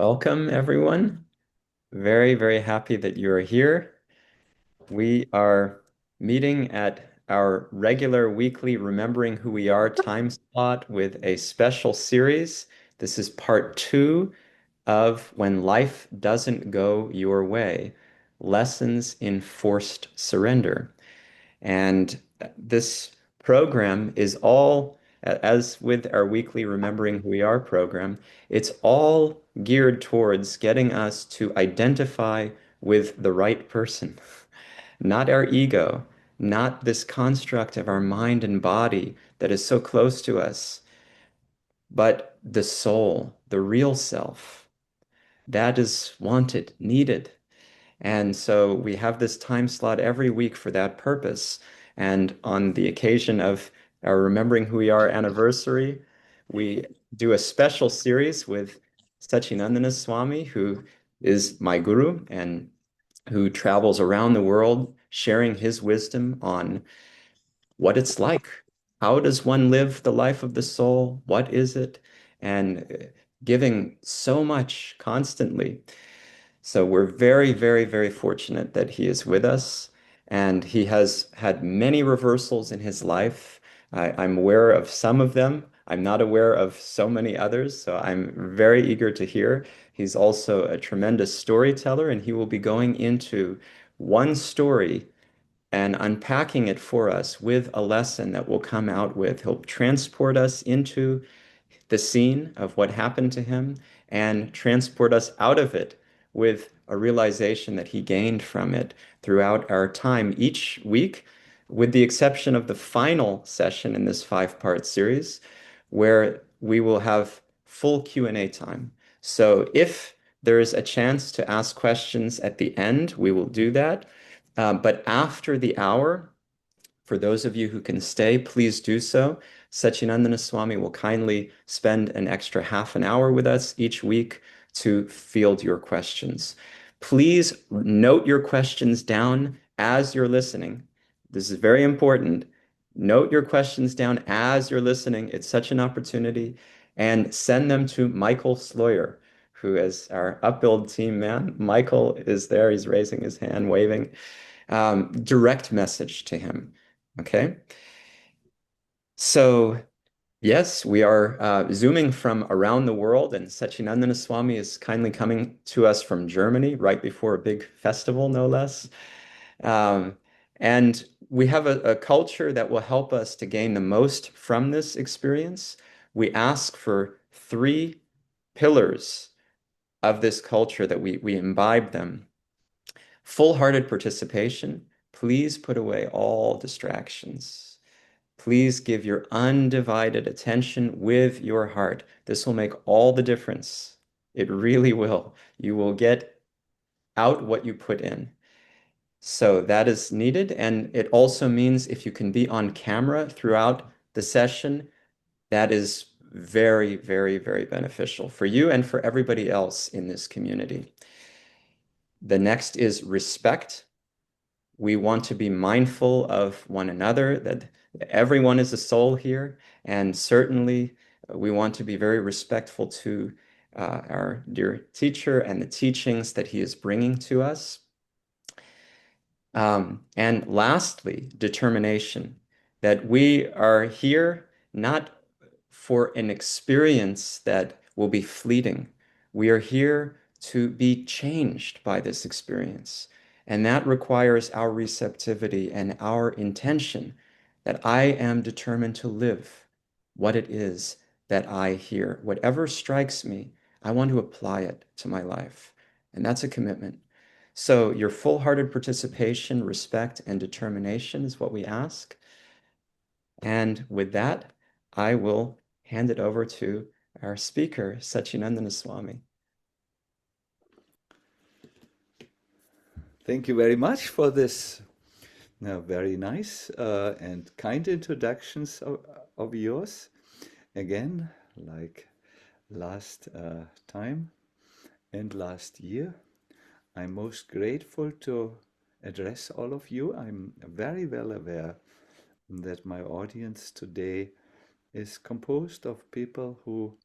Welcome, everyone. Very, very happy that you are here. We are meeting at our regular weekly Remembering Who We Are time slot with a special series. This is part two of When Life Doesn't Go Your Way, Lessons in Forced Surrender. And this program is all, as with our weekly Remembering Who We Are program, it's all geared towards getting us to identify with the right person, not our ego, not this construct of our mind and body that is so close to us, but the soul, the real self. That is wanted, needed. And so we have this time slot every week for that purpose. And on the occasion of our Remembering Who We Are anniversary, we do a special series with Sacinandana Swami, who is my guru and who travels around the world sharing his wisdom on what it's like. How does one live the life of the soul? What is it? And giving so much constantly. So we're very, very, very fortunate that he is with us, and he has had many reversals in his life. I'm aware of some of them. I'm not aware of so many others, so I'm very eager to hear. He's also a tremendous storyteller, and he will be going into one story and unpacking it for us with a lesson that we'll come out with. He'll transport us into the scene of what happened to him and transport us out of it with a realization that he gained from it throughout our time each week, with the exception of the final session in this five-part series, where we will have full Q&A time. So if there is a chance to ask questions at the end, we will do that. But after the hour, for those of you who can stay, please do so. Sacinandana Swami will kindly spend an extra half an hour with us each week to field your questions. Please note your questions down as you're listening. This is very important. Note your questions down as you're listening. It's such an opportunity. And send them to Michael Sloyer, who is our upbuild team man. Michael is there. He's raising his hand, waving. Direct message to him. Okay. So, yes, we are Zooming from around the world, and Satchidananda Swami is kindly coming to us from Germany right before a big festival, no less. Um, and we have a culture that will help us to gain the most from this experience. We ask for three pillars of this culture that we imbibe them. Full-hearted participation. Please put away all distractions. Please give your undivided attention with your heart. This will make all the difference. It really will. You will get out what you put in. So that is needed. And it also means if you can be on camera throughout the session, that is very, very, very beneficial for you and for everybody else in this community. The next is respect. We want to be mindful of one another, that everyone is a soul here, and certainly we want to be very respectful to our dear teacher and the teachings that he is bringing to us. And lastly, determination, that we are here not for an experience that will be fleeting. We are here to be changed by this experience. And that requires our receptivity and our intention that I am determined to live what it is that I hear. Whatever strikes me, I want to apply it to my life. And that's a commitment. So your full-hearted participation, respect, and determination is what we ask. And with that, I will hand it over to our speaker, Satchidananda Swami. Thank you very much for this very nice and kind introductions of yours. Again, like last time and last year, I'm most grateful to address all of you. I'm very well aware that my audience today is composed of people who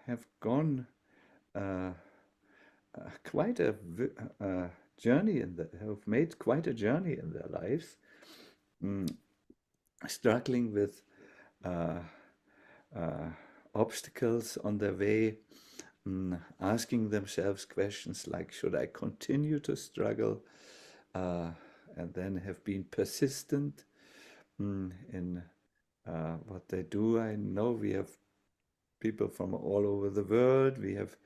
have gone uh, quite a journey have made quite a journey in their lives, mm, struggling with uh, uh, obstacles on their way, asking themselves questions like, should I continue to struggle? Uh, and then have been persistent in what they do. I know we have people from all over the world. We have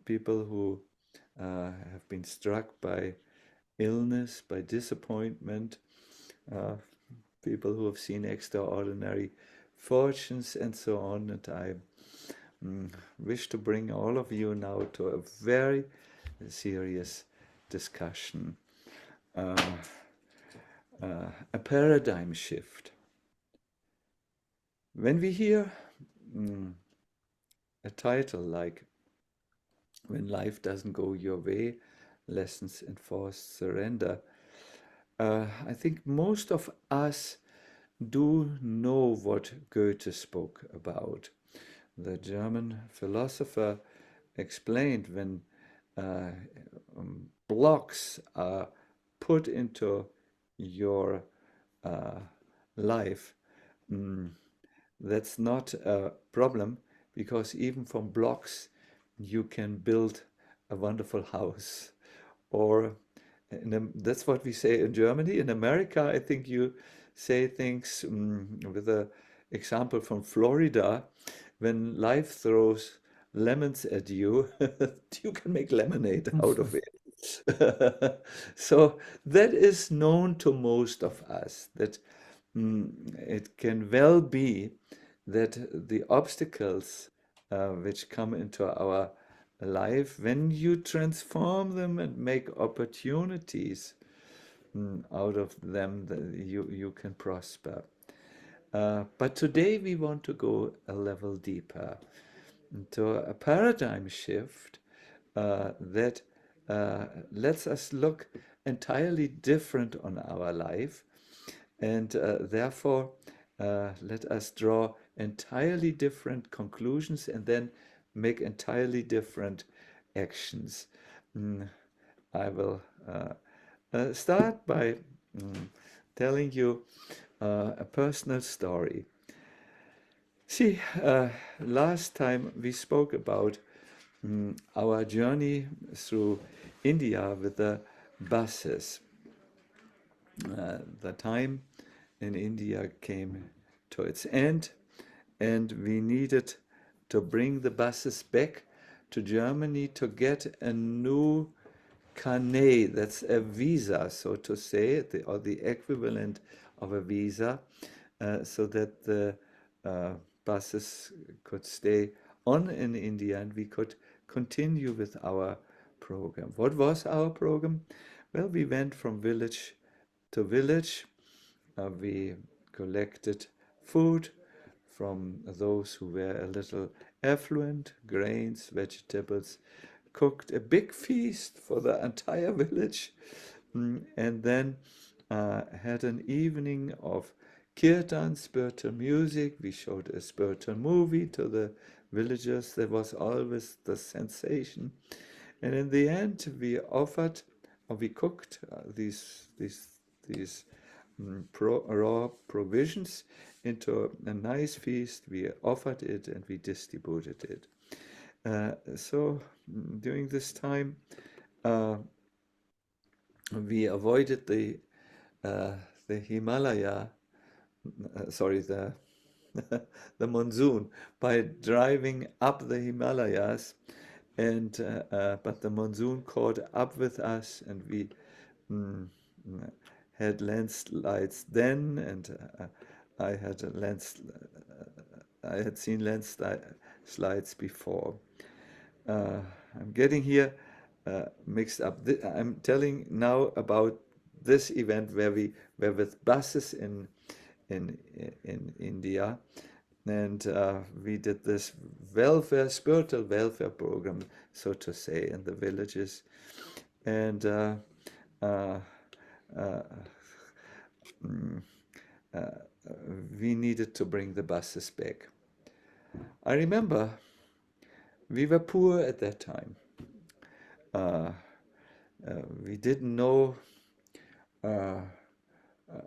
people who have been struck by illness, by disappointment, uh, people who have seen extraordinary fortunes, and so on. And I wish to bring all of you now to a very serious discussion, uh, a paradigm shift. When we hear mm, a title like When Life Doesn't Go Your Way, Lessons in Forced Surrender, I think most of us do know what Goethe spoke about. The German philosopher explained when uh, blocks are put into your uh, life, mm, that's not a problem because even from blocks you can build a wonderful house. Or that's what we say in Germany. In America, I think you say things with a example from Florida. When life throws lemons at you, you can make lemonade out of it. So that is known to most of us, that it can well be that the obstacles which come into our life, when you transform them and make opportunities out of them, you can prosper. But today we want to go a level deeper into a paradigm shift that lets us look entirely different on our life, and therefore let us draw entirely different conclusions and then make entirely different actions. Mm, I will start by telling you a personal story. See, last time we spoke about our journey through India with the buses. The time in India came to its end, and we needed to bring the buses back to Germany to get a new carnet, that's a visa, so to say, or the equivalent of a visa, so that the buses could stay on in India and we could continue with our program. What was our program? Well, we went from village to village. We collected food from those who were a little affluent, grains, vegetables, cooked a big feast for the entire village, and then had an evening of kirtan, spiritual music. We showed a spiritual movie to the villagers. There was always the sensation. And in the end, we offered, or we cooked these raw provisions into a nice feast. We offered it and we distributed it. So during this time, uh, we avoided uh, the Himalaya, sorry, the monsoon by driving up the Himalayas, and but the monsoon caught up with us, and we mm, had landslides then, and I had I had seen landslides before. Uh, I'm getting here mixed up. I'm telling now about this event where we were with buses in in India, and we did this spiritual welfare program, so to say, in the villages, and uh, uh, mm, uh, we needed to bring the buses back. I remember we were poor at that time. Uh, we didn't know, uh,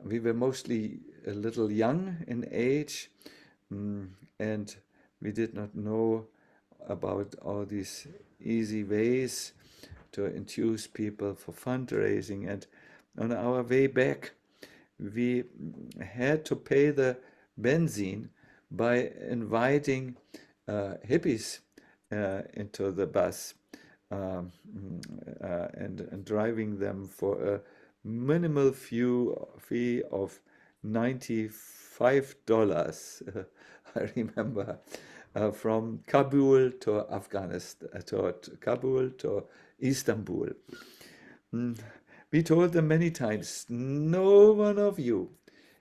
we were mostly a little young in age, mm, and we did not know about all these easy ways to induce people for fundraising. And on our way back, we had to pay the benzene by inviting hippies into the bus, and driving them for a minimal fee of $95. I remember, from Kabul to Afghanistan, to Kabul to Istanbul. Mm. We told them many times, no one of you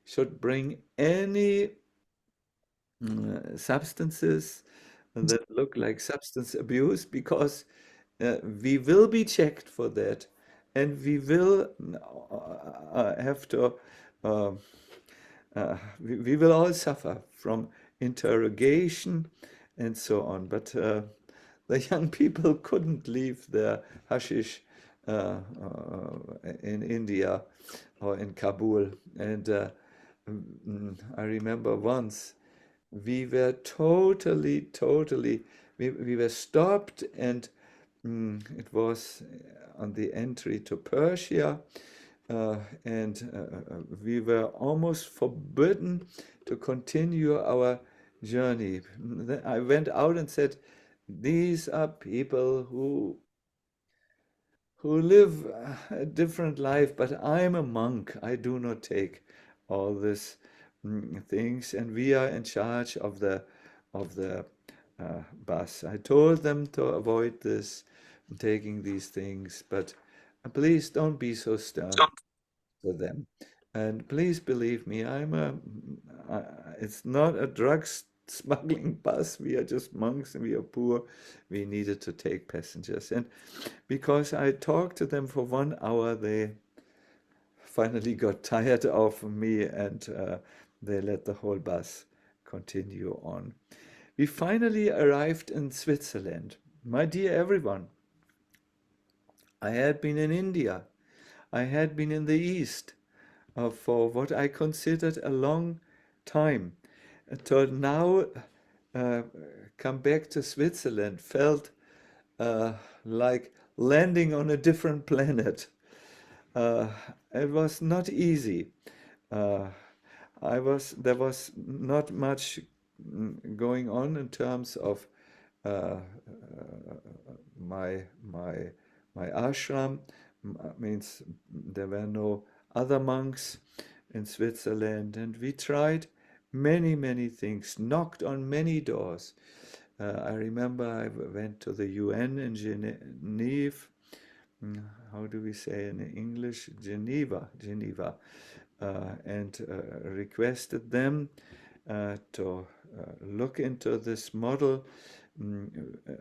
should bring any substances that look like substance abuse, because we will be checked for that, and we will have to, uh, we will all suffer from interrogation and so on. But the young people couldn't leave their hashish in India or in Kabul. And I remember once we were totally, we were stopped, and it was on the entry to Persia, and we were almost forbidden to continue our journey. Then I went out and said, these are people who live a different life, but I'm a monk. I do not take all these things, and we are in charge of the bus. I told them to avoid this, taking these things, but please don't be so stern with them. And please believe me, it's not a smuggling bus. We are just monks and we are poor. We needed to take passengers. And because I talked to them for 1 hour, they finally got tired of me, and they let the whole bus continue on. We finally arrived in Switzerland. My dear everyone, I had been in India. I had been in the East for what I considered a long time. To now uh, come back to Switzerland felt uh, like landing on a different planet. Uh, it was not easy. Uh, there was not much going on in terms of uh, my my my ashram. Means there were no other monks in Switzerland, and we tried many things, knocked on many doors. I remember I went to the UN in Geneva. How do we say in English? Geneva, and requested them to look into this model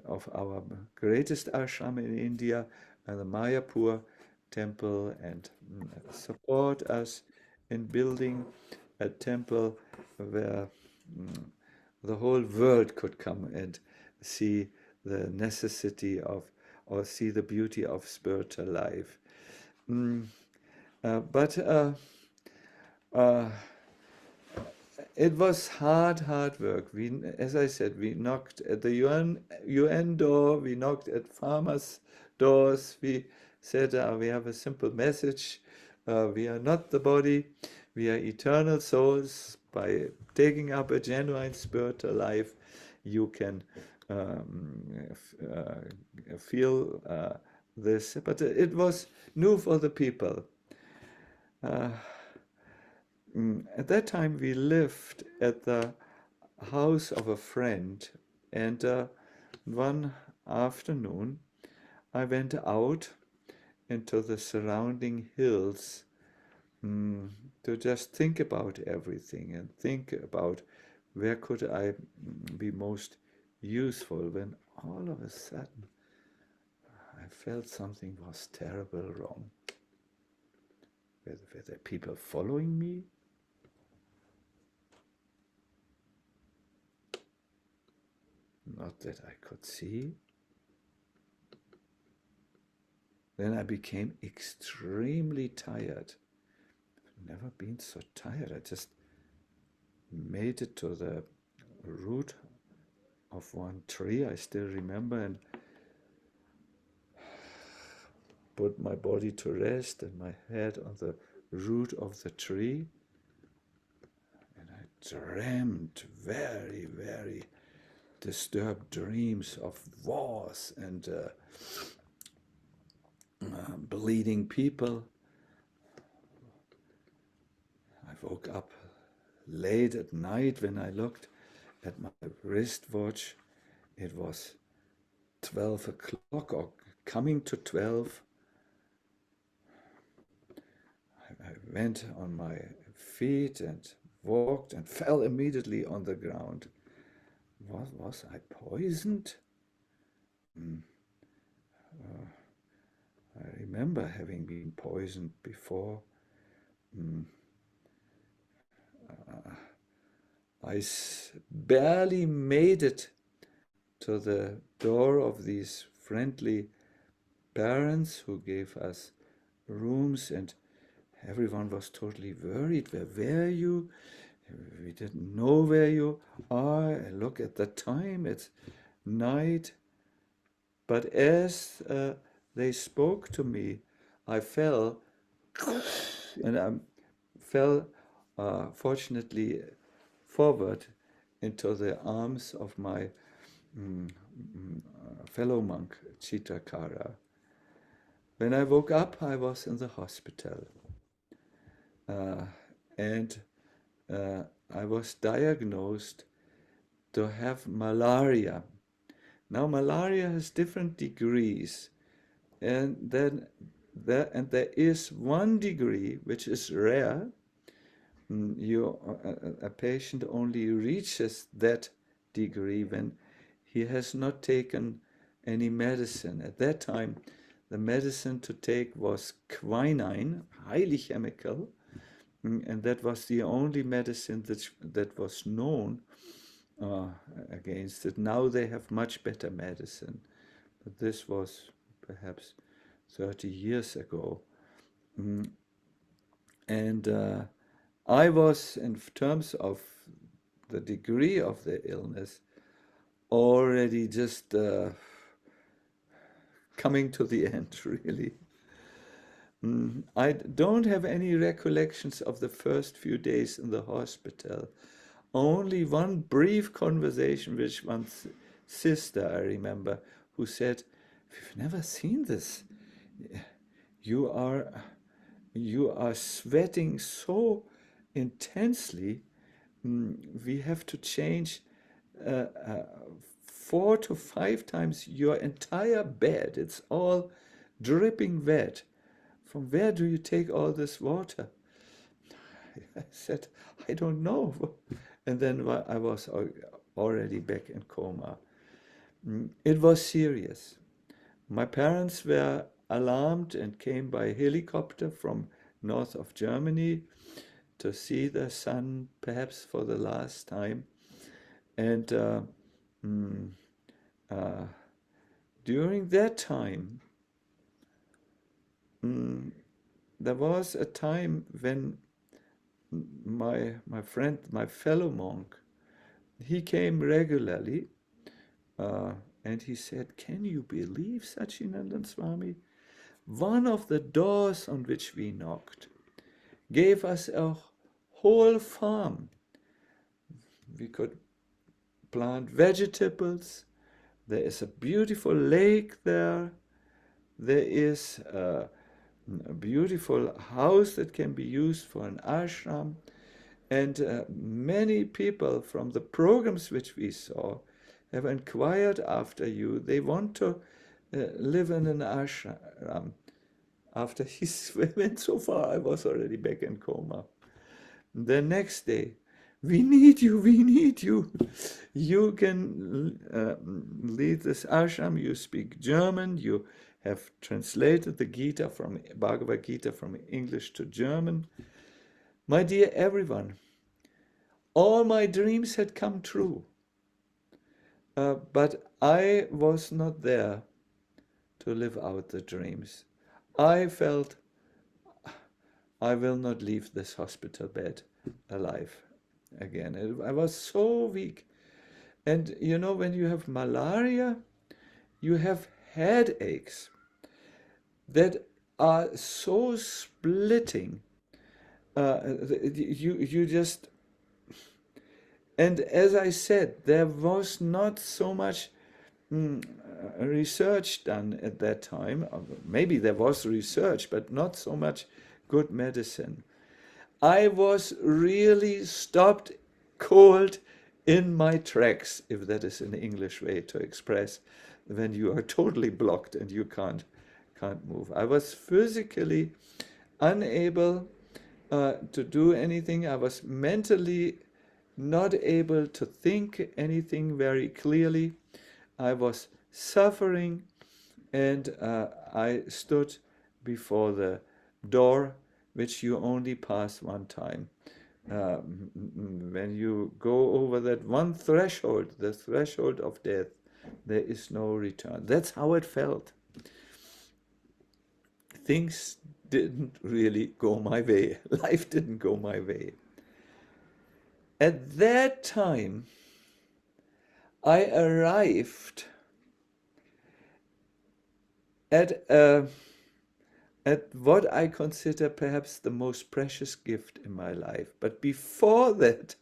of our greatest ashram in India, the Mayapur temple, and support us in building a temple where the whole world could come and see the necessity of, or see the beauty of spiritual life. Mm, but uh, it was hard work. As I said, we knocked at the UN door, we knocked at farmers' doors. We said, we have a simple message. We are not the body, we are eternal souls. By taking up a genuine spiritual life, you can feel this. But it was new for the people. Uh, at that time, we lived at the house of a friend, and one afternoon, I went out into the surrounding hills, to just think about everything and think about where could I be most useful, when all of a sudden I felt something was terrible wrong. Were there people following me? not that I could see. Then I became extremely tired. I've never been so tired. I just made it to the root of one tree, I still remember, and put my body to rest and my head on the root of the tree. And I dreamt very, very disturbed dreams of wars and bleeding people. I woke up late at night when I looked at my wristwatch. It was 12 o'clock or coming to 12. I went on my feet and walked and fell immediately on the ground. Was I poisoned? I remember having been poisoned before. I barely made it to the door of these friendly parents who gave us rooms, and everyone was totally worried. Where were you? We didn't know where you are. And look at the time, it's night. But as they spoke to me, I fell, and I fell, fortunately, forward into the arms of my fellow monk, Chitrakara. When I woke up, I was in the hospital. And I was diagnosed to have malaria. Now, malaria has different degrees, and then there is one degree which is rare. A patient only reaches that degree when he has not taken any medicine. At that time, the medicine to take was quinine, highly chemical, and that was the only medicine that was known against it. Now they have much better medicine, but this was perhaps 30 years ago. And I was, in terms of the degree of the illness, already just coming to the end, really. I don't have any recollections of the first few days in the hospital. Only one brief conversation with one sister, I remember, who said, "We've never seen this. You are sweating so intensely. We have to change 4 to 5 times your entire bed. It's all dripping wet. From where do you take all this water?" I said, "I don't know." And then I was already back in coma. It was serious. My parents were alarmed and came by helicopter from north of Germany to see their son, perhaps for the last time. And during that time, there was a time when my friend, my fellow monk, he came regularly, and he said, "Can you believe, Sacinandana Swami? One of the doors on which we knocked gave us a whole farm. We could plant vegetables. There is a beautiful lake there. There is a beautiful house that can be used for an ashram. And many people from the programs which we saw have inquired after you. They want to live in an ashram." After he went so far, I was already back in coma. The next day, "We need you, we need you. You can lead this ashram. You speak German. You have translated the Gita from Bhagavad Gita from English to German." My dear everyone, all my dreams had come true. But I was not there to live out the dreams. I felt I will not leave this hospital bed alive again. I was so weak. And you know, when you have malaria, you have headaches that are so splitting. You just, and as I said, there was not so much research done at that time. Maybe there was research, but not so much good medicine. I was really stopped cold in my tracks, if that is an English way to express when you are totally blocked and you can't move. I was physically unable to do anything. I was mentally not able to think anything very clearly. I was suffering, and I stood before the door, which you only pass one time. When you go over that one threshold, the threshold of death, there is no return. That's how it felt. Things didn't really go my way. Life didn't go my way. At that time, I arrived at what I consider perhaps the most precious gift in my life. But before that,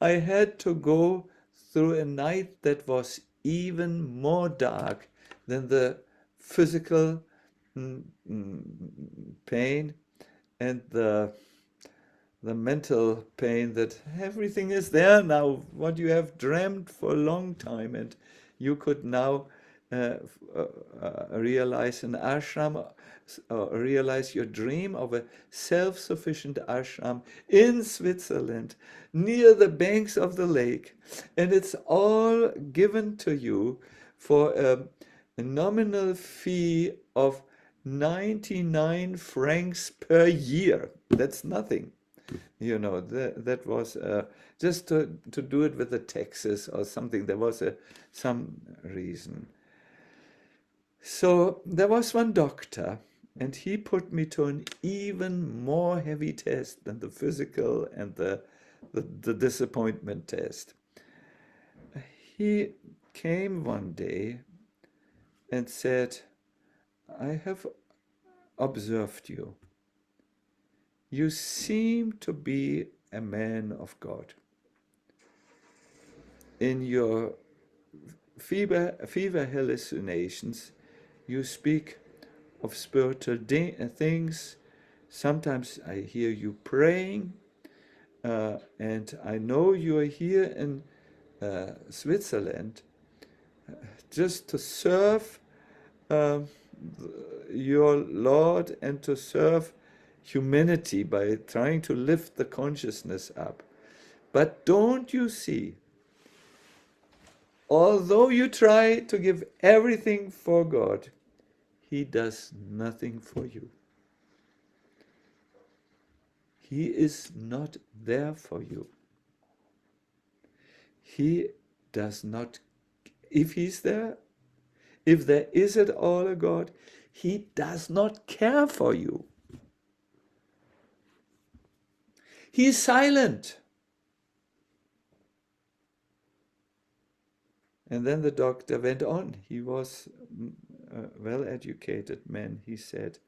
I had to go through a night that was even more dark than the physical pain and the mental pain, that everything is there now, what you have dreamt for a long time, and you could now realize an ashram, realize your dream of a self-sufficient ashram in Switzerland, near the banks of the lake, and it's all given to you for a nominal fee of 99 francs per year. That's nothing. You know, that was just to do it with the taxes or something. There was some reason. So there was one doctor, and he put me to an even more heavy test than the physical and the disappointment test. He came one day and said, I have observed you. You seem to be a man of God. In your fever hallucinations, you speak of spiritual things. Sometimes I hear you praying, and I know you are here in Switzerland just to serve your Lord and to serve humanity by trying to lift the consciousness up. But don't you see, although you try to give everything for God, He does nothing for you. He is not there for you. He does not, if He's there, if there is at all a God, He does not care for you. He is silent. And then the doctor went on. He was a well-educated man. He said,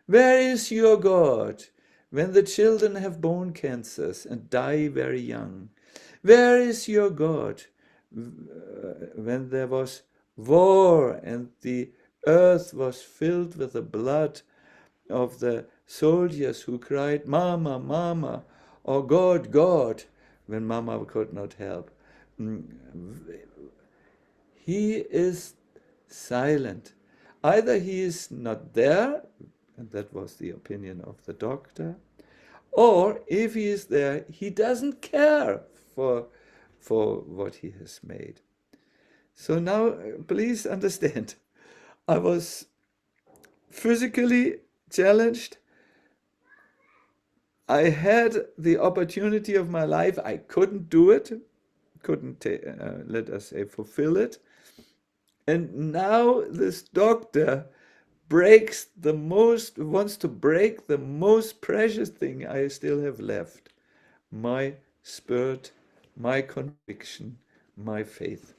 where is your God when the children have bone cancers and die very young? Where is your God when there was war and the earth was filled with the blood of the soldiers who cried, Mama, Mama, or God, God, when Mama could not help? He is silent. Either he is not there, and that was the opinion of the doctor, or if he is there, he doesn't care for what he has made. So now, please understand, I was physically challenged. I had the opportunity of my life. I couldn't do it couldn't let us say fulfill it. And now this doctor wants to break the most precious thing I still have left, my spirit, my conviction, my faith.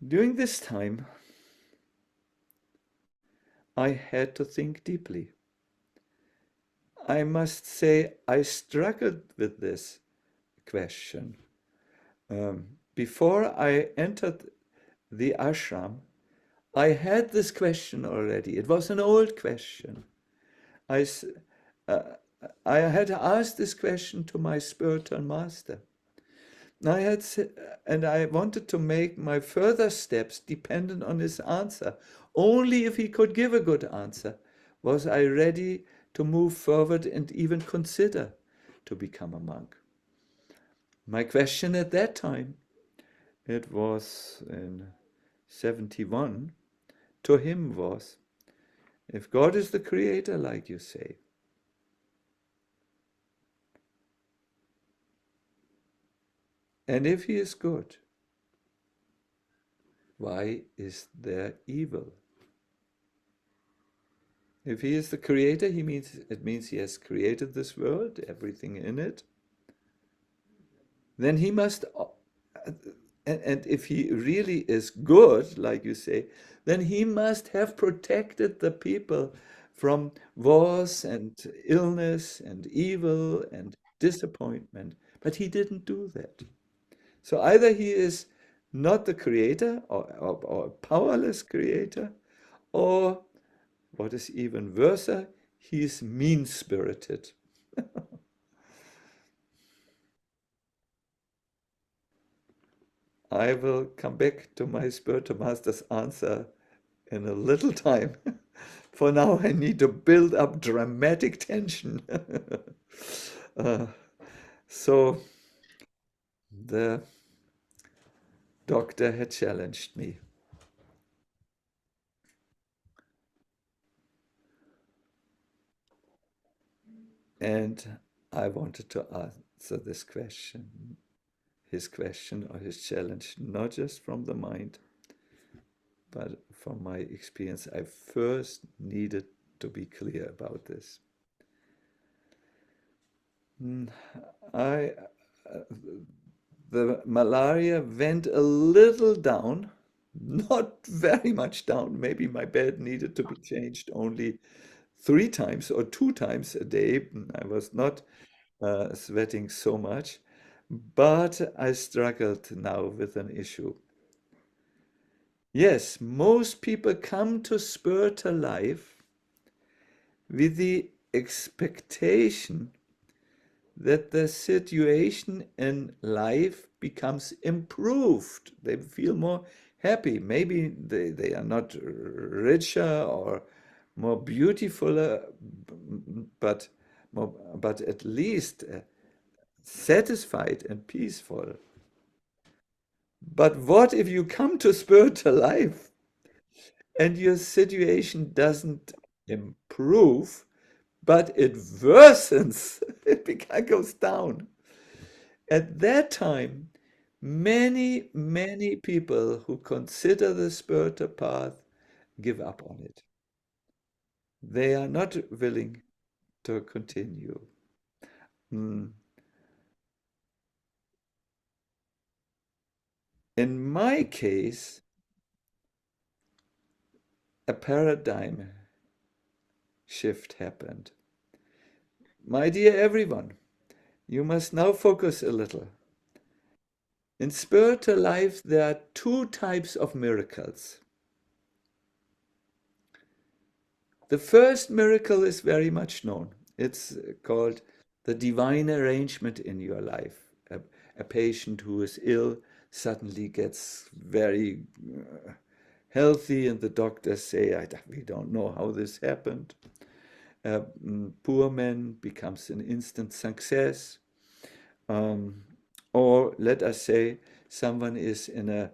During this time, I had to think deeply. I must say I struggled with this question. Before I entered the ashram, I had this question already. It was an old question. I, uh, I had asked this question to my spiritual master. I had, and I wanted to make my further steps dependent on his answer. Only if he could give a good answer was I ready to move forward and even consider to become a monk. My question at that time, it was in 71, to him was, if God is the creator, like you say, and if he is good, why is there evil? If he is the creator, it means he has created this world, everything in it. Then he must, and if he really is good, like you say, then he must have protected the people from wars and illness and evil and disappointment. But he didn't do that. So either he is not the creator or a powerless creator, or what is even worse, he is mean-spirited. I will come back to my spiritual master's answer in a little time. For now, I need to build up dramatic tension. uh, so the doctor had challenged me, and I wanted to answer this question, his question or his challenge, not just from the mind, but from my experience. I first needed to be clear about this. I the malaria went a little down, not very much down. Maybe my bed needed to be changed only 3 times or 2 times a day. I was not sweating so much, but I struggled now with an issue. Yes, most people come to spiritual life with the expectation that the situation in life becomes improved. They feel more happy. Maybe they are not richer or more beautiful, but but at least satisfied and peaceful. But what if you come to spiritual life and your situation doesn't improve, but it worsens? It goes down. At that time, many people who consider the spiritual path give up on it. They are not willing to continue. Mm. In my case, a paradigm shift happened. My dear everyone, you must now focus a little. In spiritual life, there are two types of miracles. The first miracle is very much known. It's called the divine arrangement in your life. A patient who is ill suddenly gets very healthy, and the doctors say, we don't know how this happened. A poor man becomes an instant success. Or let us say someone is in a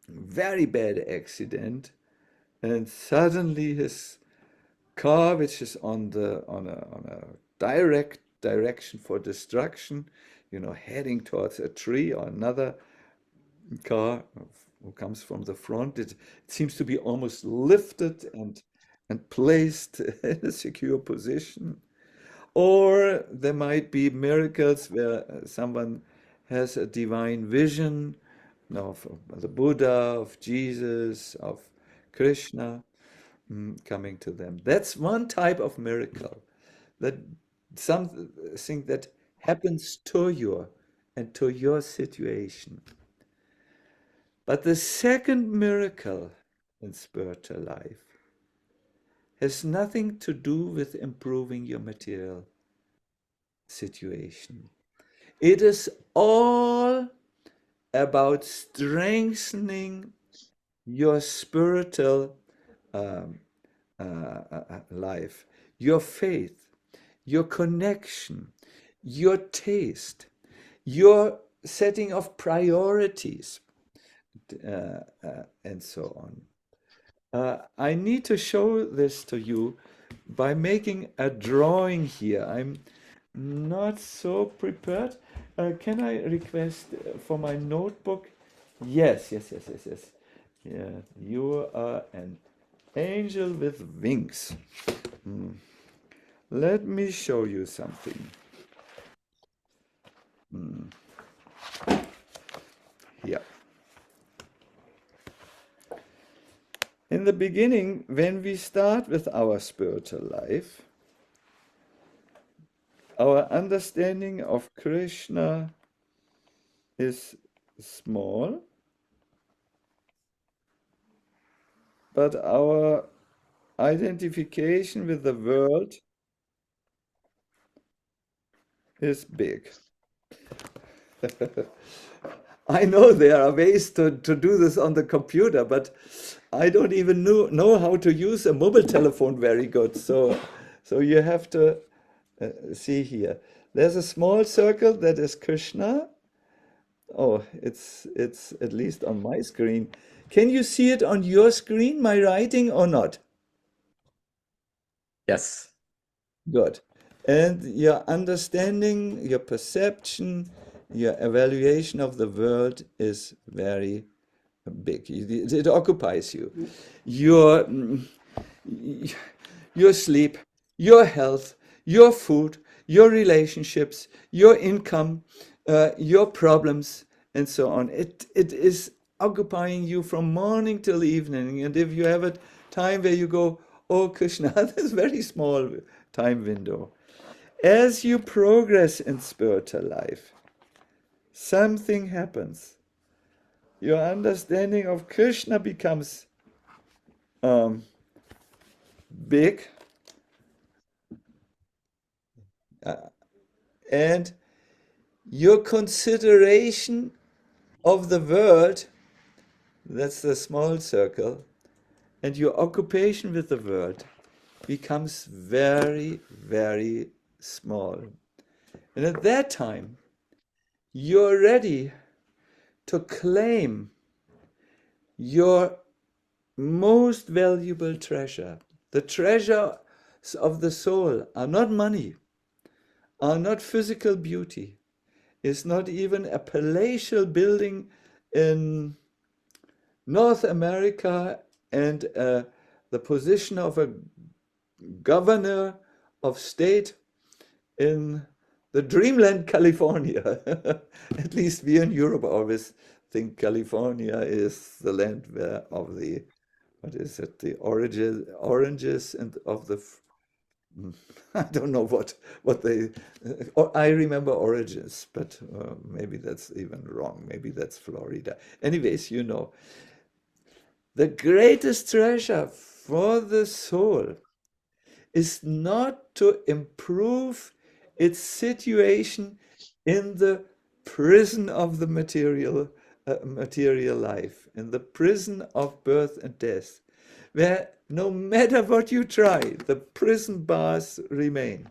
very bad accident, and suddenly his car, which is on a direct direction for destruction, heading towards a tree or another car who comes from the front. It seems to be almost lifted and placed in a secure position. Or there might be miracles where someone has a divine vision of the Buddha, of Jesus, of Krishna coming to them. That's one type of miracle, that something that happens to you and to your situation. But the second miracle in spiritual life has nothing to do with improving your material situation. It is all about strengthening your spiritual um, life, your faith, your connection, your taste, your setting of priorities, and so on. I need to show this to you by making a drawing here. I'm not so prepared. Can I request for my notebook? Yes, yes, yes, yes, yes. Yeah, you are an angel with wings. Hmm. Let me show you something. Hmm. Here. In the beginning, when we start with our spiritual life, our understanding of Krishna is small, but our identification with the world is big. I know there are ways to do this on the computer, but I don't even know how to use a mobile telephone very good. So you have to see here. There's a small circle that is Krishna. Oh, it's at least on my screen. Can you see it on your screen, my writing, or not? Yes. Good. And your understanding, your perception, your evaluation of the world is very big. It occupies you. Your, your sleep, your health, your food, your relationships, your income, your problems, and so on. It is occupying you from morning till evening. And if you have a time where you go, oh Krishna, this very small time window. As you progress in spiritual life, something happens. Your understanding of Krishna becomes um, big, and your consideration of the world, that's the small circle, and your occupation with the world becomes very, very small. And at that time, you're ready to claim your most valuable treasure. The treasures of the soul are not money, are not physical beauty, is not even a palatial building in North America and the position of a governor of state in the dreamland California. At least we in Europe always think California is the land where of the, what is it, the oranges and of the I don't know what they. I remember oranges, but maybe that's even wrong. Maybe that's Florida. Anyways, the greatest treasure for the soul is not to improve its situation in the prison of the material life, in the prison of birth and death, where no matter what you try, the prison bars remain.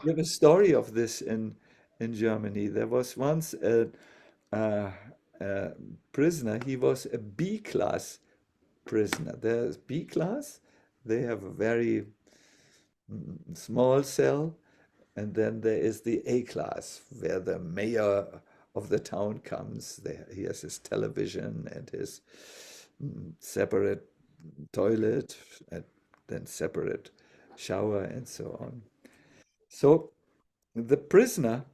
We have a story of this in Germany. There was once a, a prisoner. He was a B class prisoner. There's B class. They have a very small cell, And then there is the A class, where the mayor of the town comes. There, he has his television and his separate toilet, and then separate shower, and so on. So the prisoner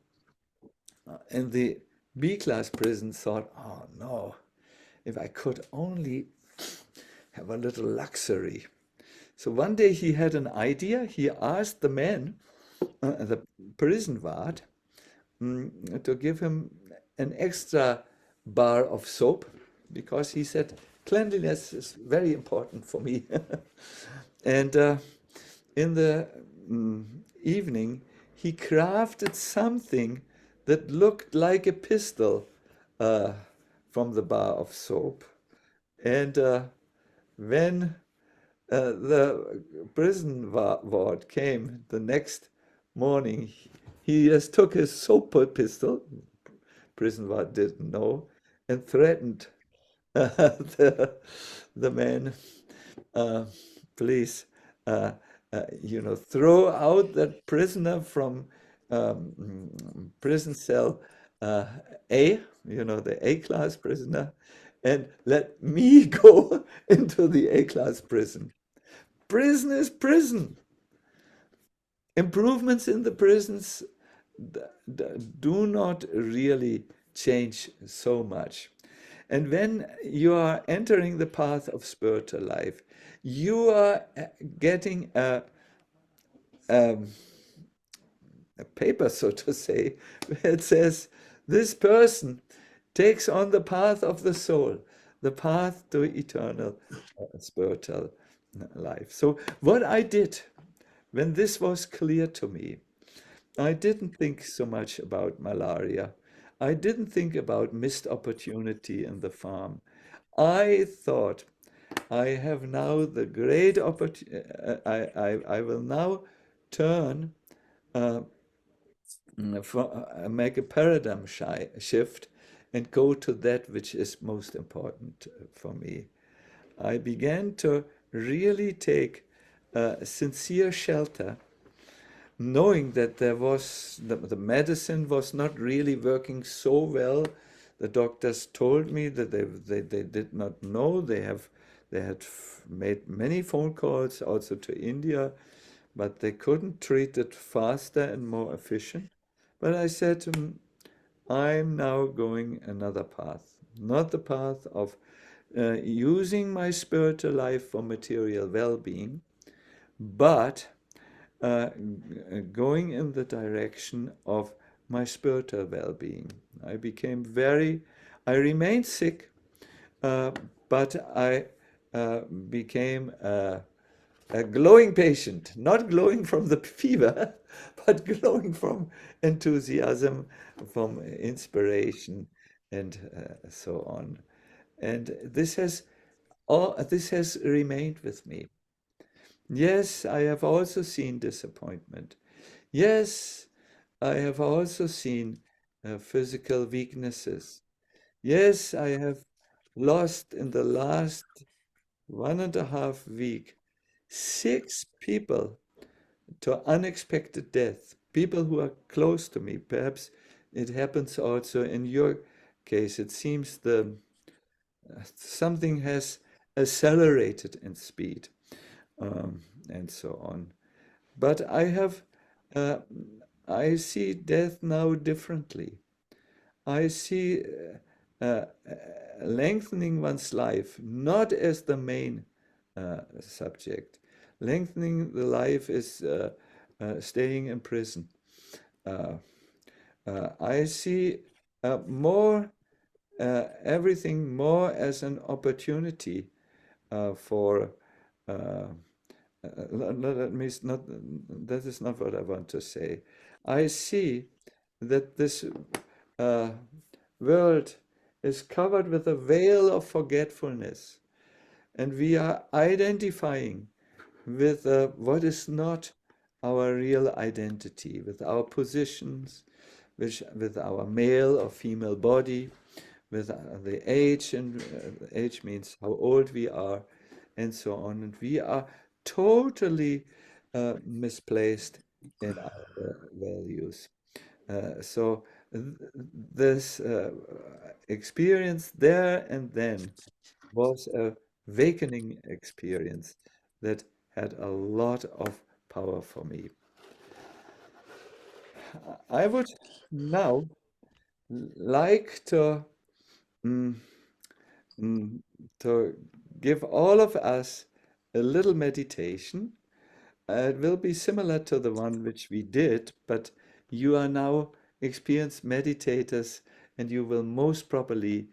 in the B class prison thought, oh no, if I could only have a little luxury. So one day he had an idea. He asked the man, the prison guard, to give him an extra bar of soap because he said cleanliness is very important for me. And in the evening, he crafted something that looked like a pistol uh, from the bar of soap. And when the prison ward came the next morning, he just took his soap pistol, prison ward didn't know, and threatened the man, uh, please, uh, throw out that prisoner from prison cell uh, A, the A class prisoner, and let me go into the A class prison. Prison is prison. Improvements in the prisons do not really change so much. And when you are entering the path of spiritual life, you are getting um, a paper, so to say, where it says this person takes on the path of the soul, the path to eternal spiritual life. So what I did when this was clear to me, I didn't think so much about malaria. I didn't think about missed opportunity in the farm. I thought I have now the great opportunity. I will now turn, uh, make a paradigm shift and go to that which is most important for me. I began to really take sincere shelter, knowing that there was the medicine was not really working so well. The doctors told me that they did not know. They had made many phone calls also to India, but they couldn't treat it faster and more efficient. But I said to them, I'm now going another path, not the path of using my spiritual life for material well-being, but uh, going in the direction of my spiritual well-being. I remained sick, uh, but I became a glowing patient, not glowing from the fever, but glowing from enthusiasm, from inspiration, and so on. And this has remained with me. Yes, I have also seen disappointment. Yes, I have also seen physical weaknesses. Yes, I have lost in the last 1.5 week 6 people to unexpected death, people who are close to me. Perhaps it happens also in your case. It seems the something has accelerated in speed, um, and so on. But uh, I see death now differently. I see lengthening one's life not as the main subject. Lengthening the life is staying in prison. Uh, I see more everything more as an opportunity for that means not that is not what I want to say. I see that this uh, world is covered with a veil of forgetfulness, and we are identifying with what is not our real identity, with our positions, with our male or female body, with the age, and age means how old we are, and so on. And we are totally misplaced in our values. So this experience there and then was a awakening experience that had a lot of power for me. I would now like mm, mm, to give all of us a little meditation. It will be similar to the one which we did, but you are now experienced meditators and you will most probably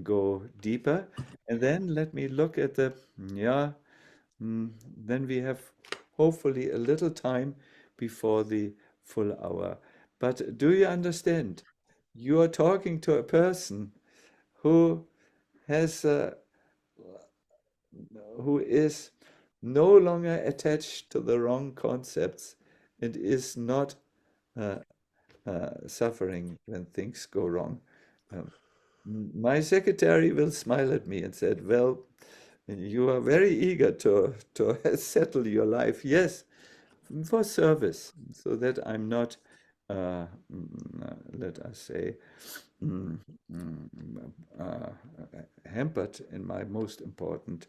go deeper. And then let me look at yeah, then we have hopefully a little time before the full hour. But do you understand? You are talking to a person who has who is no longer attached to the wrong concepts and is not uh, suffering when things go wrong. Um, my secretary will smile at me and said, "Well, you are very eager to settle your life." Yes, for service, so that I'm not, let us say, mm, mm, uh, hampered in my most important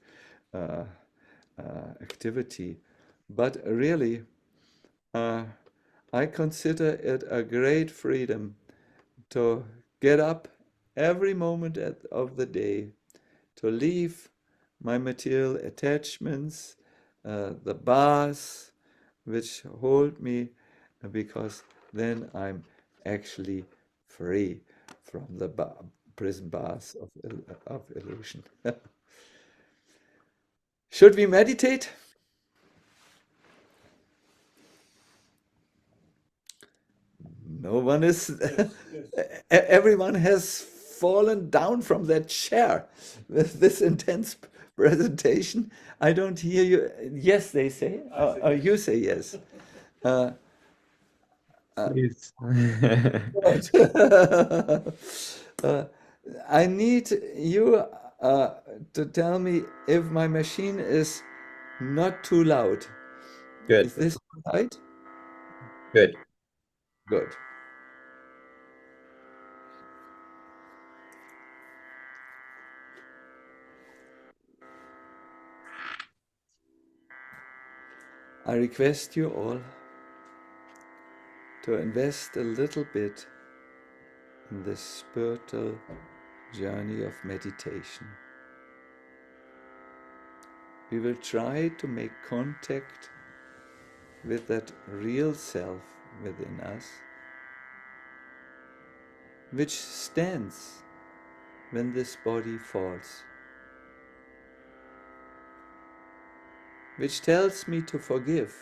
uh, activity. But really, uh, I consider it a great freedom to get up every moment of the day, to leave my material attachments, the bars which hold me, because then I'm actually free from the prison bars of illusion. Should we meditate? No one is. Everyone has fallen down from their chair with this intense presentation. I don't hear you. Yes, they say. You say yes. Uh, Please. uh, I need you to tell me if my machine is not too loud. Is Good, this right? good. Good. I request you all to invest a little bit in this spiritual journey of meditation. We will try to make contact with that real self within us, which stands when this body falls, which tells me to forgive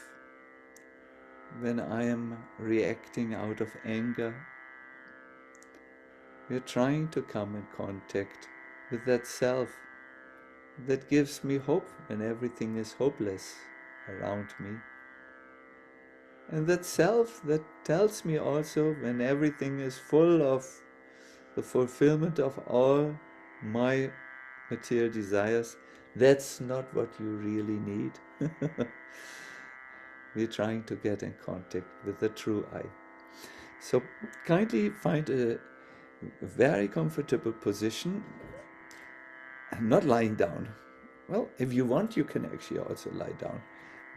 when I am reacting out of anger. We are trying to come in contact with that self that gives me hope when everything is hopeless around me. And that self that tells me also when everything is full of the fulfillment of all my material desires, that's not what you really need. We're trying to get in contact with the true I. So kindly find a very comfortable position and not lying down. Well, if you want, you can actually also lie down,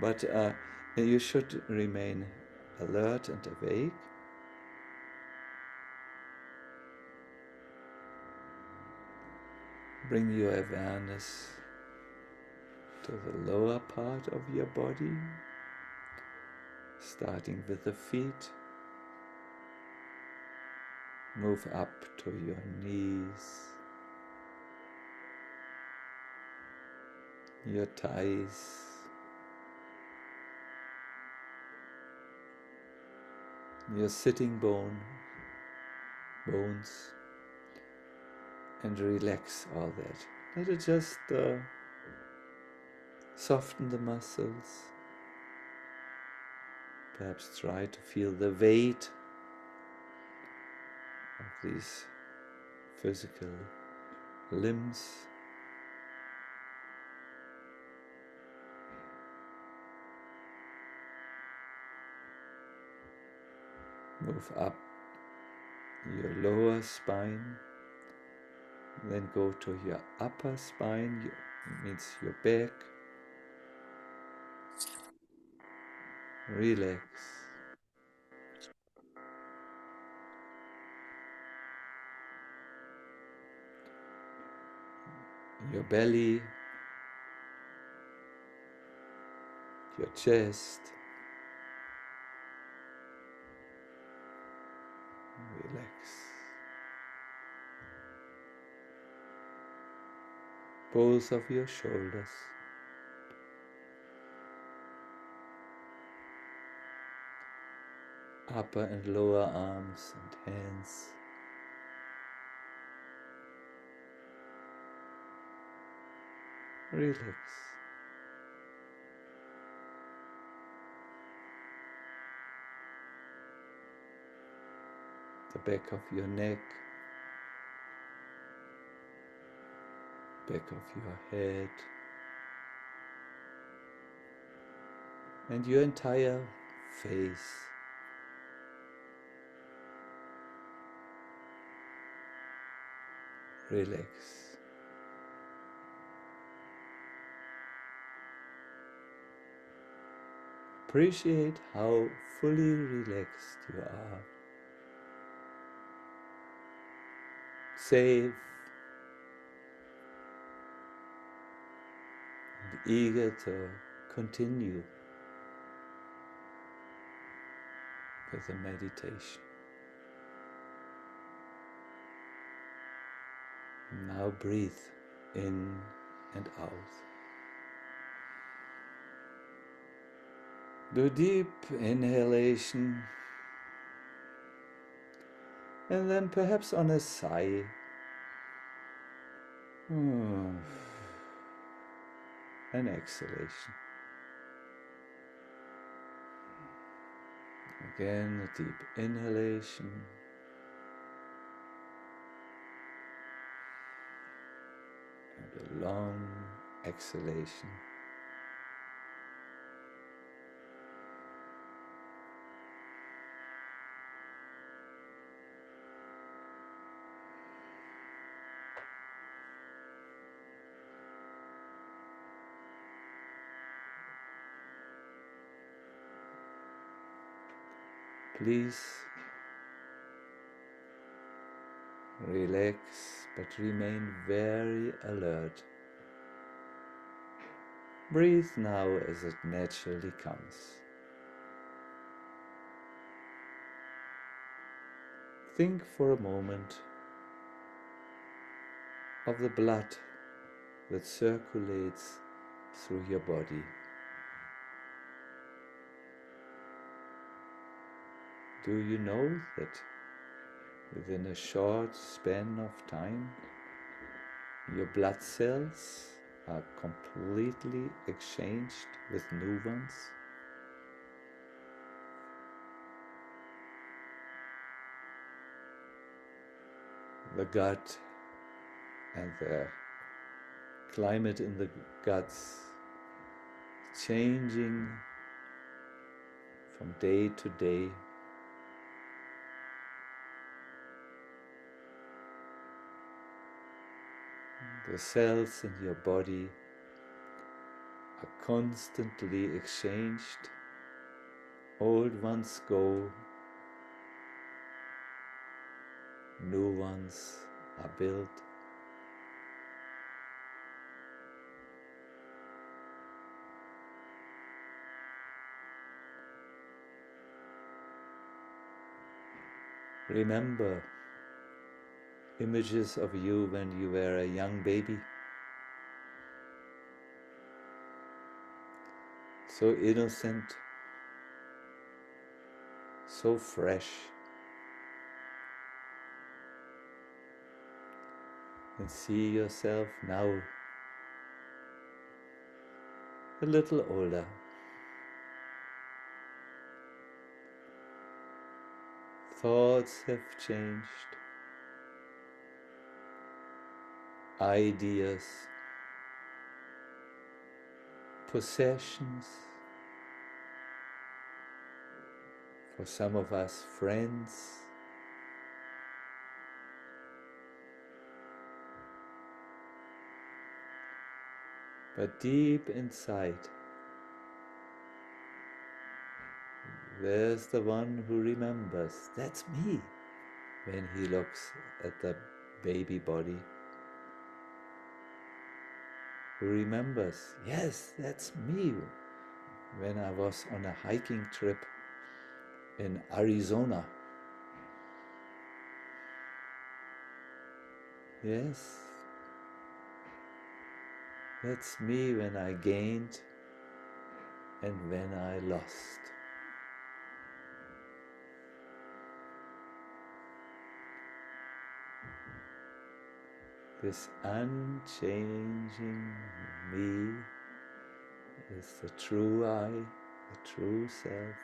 but you should remain alert and awake. Bring your awareness to the lower part of your body, starting with the feet. Move up to your knees, your thighs, your sitting bones, and relax all that. Let it just soften the muscles. Perhaps try to feel the weight of these physical limbs. Move up your lower spine, then go to your upper spine, it means your back. Relax. Your belly, your chest. Relax. Both of your shoulders. Upper and lower arms and hands. Relax. The back of your neck, back of your head, and your entire face. Relax. Appreciate how fully relaxed you are. Safe and eager to continue with the meditation. Now breathe in and out. Do deep inhalation and then perhaps on a sigh. An exhalation. Again, a deep inhalation. And a long exhalation. Please relax, but remain very alert. Breathe now as it naturally comes. Think for a moment of the blood that circulates through your body. Do you know that within a short span of time, your blood cells are completely exchanged with new ones? The gut and the climate in the guts changing from day to day. The cells in your body are constantly exchanged. Old ones go, new ones are built. Remember images of you when you were a young baby. So innocent, so fresh. And see yourself now a little older. Thoughts have changed. Ideas, possessions for some of us, friends. But deep inside, there's the one who remembers. That's me. When he looks at the baby body, who remembers, yes, that's me. When I was on a hiking trip in Arizona. Yes, that's me when I gained and when I lost. This unchanging me is the true I, the true self.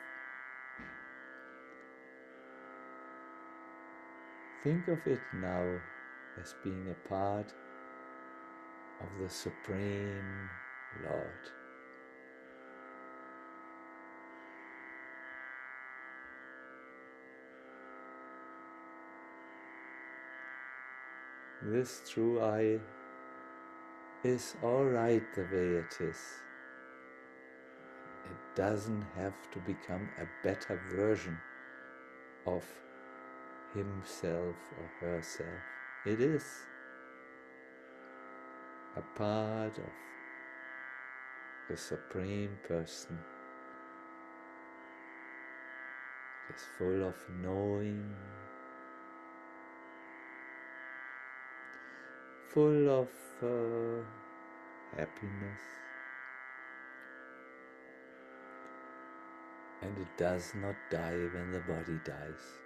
Think of it now as being a part of the Supreme Lord. This true I is all right the way it is. It doesn't have to become a better version of himself or herself. It is a part of the Supreme Person. It is full of knowing, full of happiness, and it does not die when the body dies.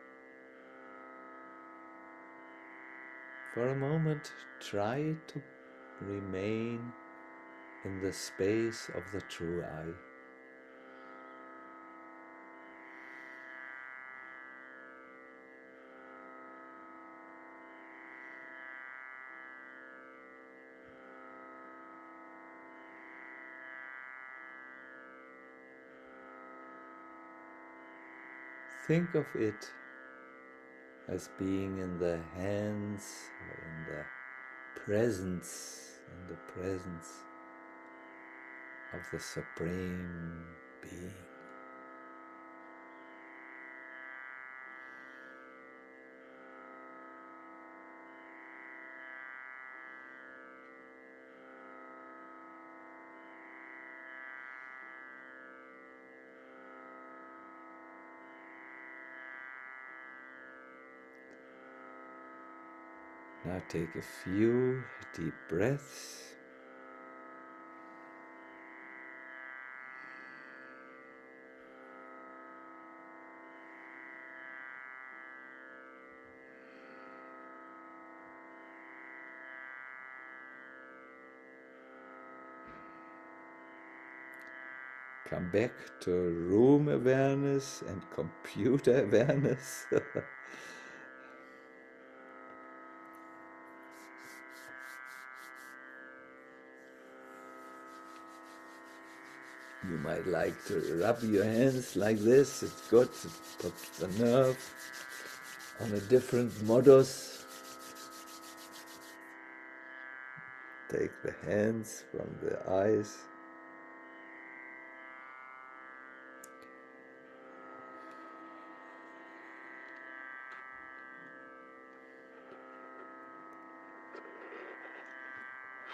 For a moment, try to remain in the space of the true I. Think of it as being in the hands or in the presence of the Supreme Being. Now take a few deep breaths. Come back to room awareness and computer awareness. You might like to rub your hands like this. It's good. It puts the nerve on a different modus. Take the hands from the eyes.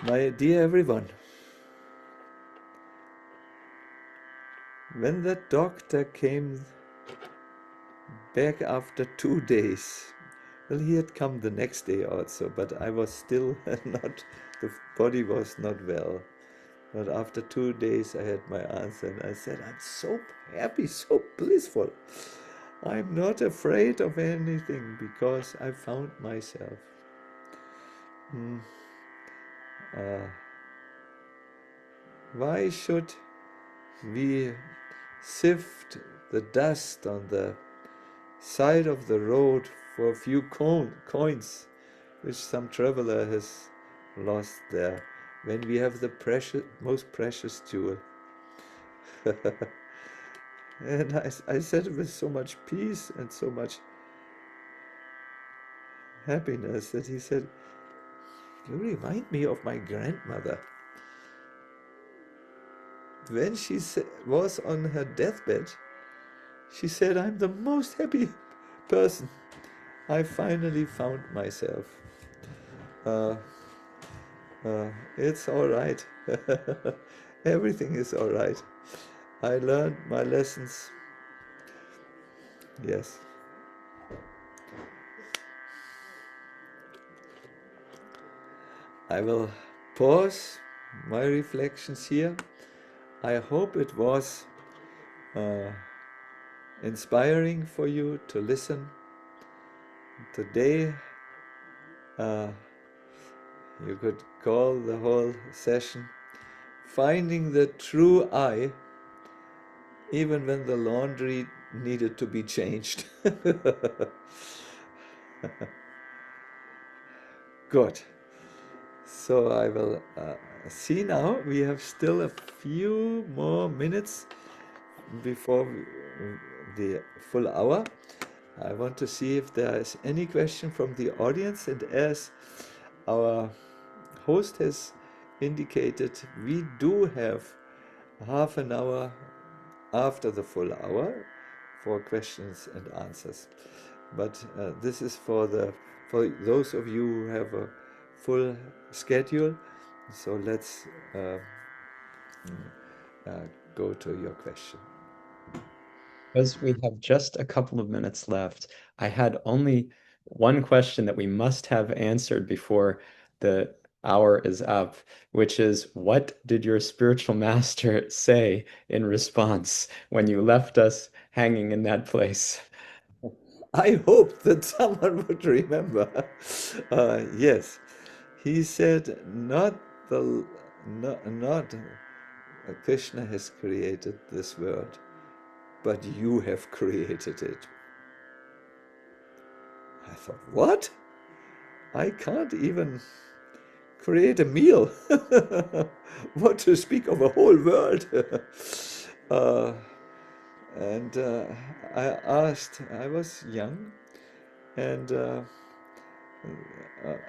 My dear everyone, when the doctor came back after 2 days, well, he had come the next day also, but I was still not, the body was not well. But after 2 days I had my answer and I said, I'm so happy, so blissful. I'm not afraid of anything because I found myself. Why should we sift the dust on the side of the road for a few coins which some traveler has lost there when we have the most precious jewel? And I said it with so much peace and so much happiness that he said, "You remind me of my grandmother. When she was on her deathbed, she said, 'I'm the most happy person. I finally found myself. Uh, it's all right. Everything is all right. I learned my lessons. Yes. I will pause my reflections here. I hope it was uh, inspiring for you to listen. Today, uh, you could call the whole session Finding the True I, even when the laundry needed to be changed. Good. So I will see now. We have still a few more minutes before the full hour. I want to see if there is any question from the audience. And as our host has indicated, we do have half an hour after the full hour for questions and answers. But this is for those of you who have a full schedule. So let's go to your question. Because we have just a couple of minutes left, I had only one question that we must have answered before the hour is up, which is what did your spiritual master say in response when you left us hanging in that place? I hope that someone would remember. Yes, he said, not Krishna has created this world, but you have created it. I thought, what? I can't even create a meal. What to speak of a whole world? uh, and I asked, I was young, and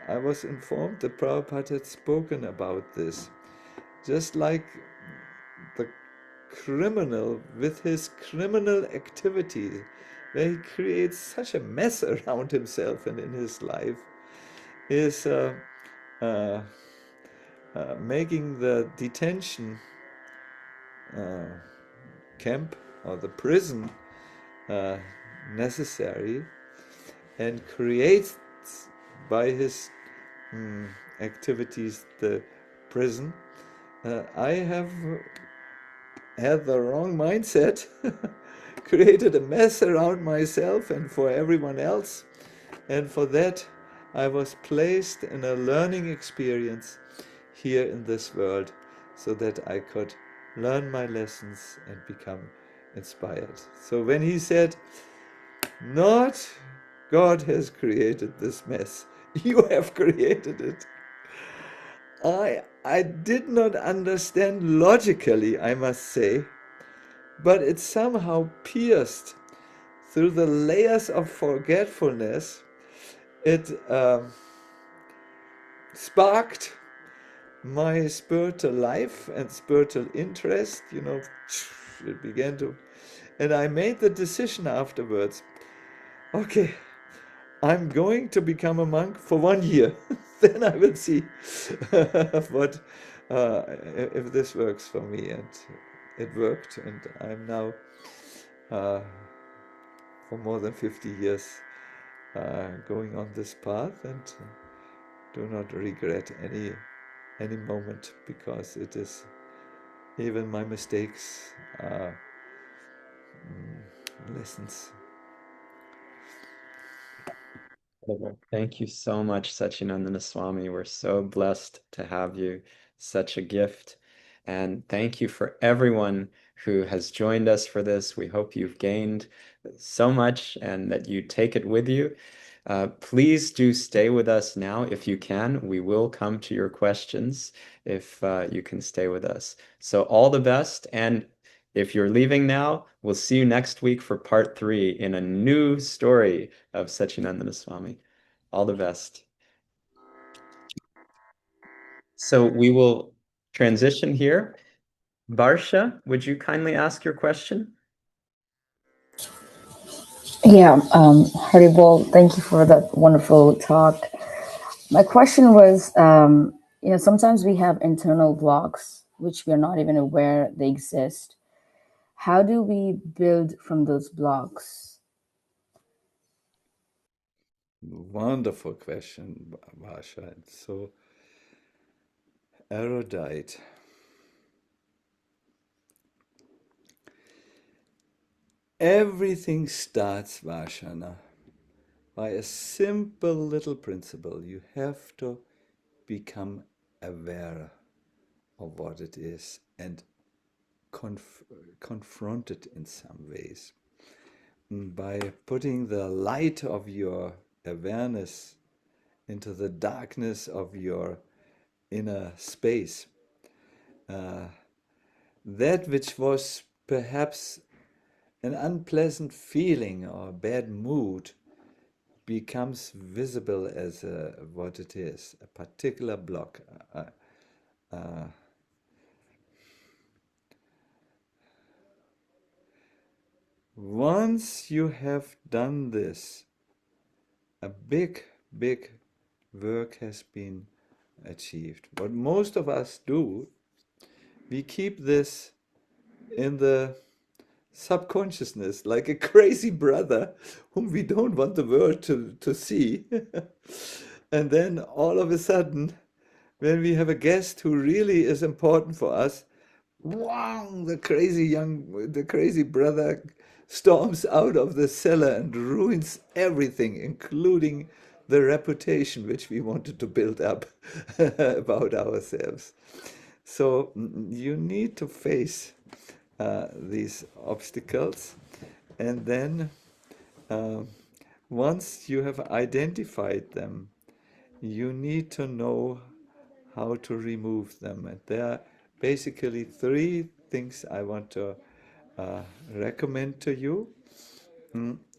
I was informed that Prabhupada had spoken about this. Just like the criminal with his criminal activities, where he creates such a mess around himself and in his life, is uh, making the detention uh, camp or the prison uh, necessary, and creates by his activities the prison. I have had the wrong mindset, created a mess around myself and for everyone else. And for that, I was placed in a learning experience here in this world so that I could learn my lessons and become inspired. So when he said, not God has created this mess, you have created it. I did not understand logically, I must say, but it somehow pierced through the layers of forgetfulness. It sparked my spiritual life and spiritual interest. It began to, and I made the decision afterwards. Okay, I'm going to become a monk for 1 year. Then I will see what if this works for me. And it worked, and I'm now uh, for more than 50 years going on this path, and do not regret any moment, because it is even my mistakes are lessons. Thank you so much, Sacinandana Swami. We're so blessed to have you, such a gift. And thank you for everyone who has joined us for this. We hope you've gained so much and that you take it with you. Please do stay with us now if you can. We will come to your questions if you can stay with us. So all the best. And If you're leaving now, we'll see you next week for part three in a new story of Sacinandana Swami. All the best. So we will transition here. Barsha, would you kindly ask your question? Yeah, Haribol, thank you for that wonderful talk. My question was, sometimes we have internal blocks which we are not even aware they exist. How do we build from those blocks? Wonderful question, Varsha. It's so erudite. Everything starts, Varshana, by a simple little principle. You have to become aware of what it is and confront it in some ways. By putting the light of your awareness into the darkness of your inner space, that which was perhaps an unpleasant feeling or a bad mood becomes visible as what it is, a particular block. Once you have done this, a big, big work has been achieved. What most of us do, we keep this in the subconsciousness like a crazy brother whom we don't want the world to see. And then all of a sudden, when we have a guest who really is important for us, wow, the crazy brother storms out of the cellar and ruins everything, including the reputation which we wanted to build up about ourselves. So you need to face these obstacles, and then uh, once you have identified them, you need to know how to remove them. And there are basically three things I want to recommend to you.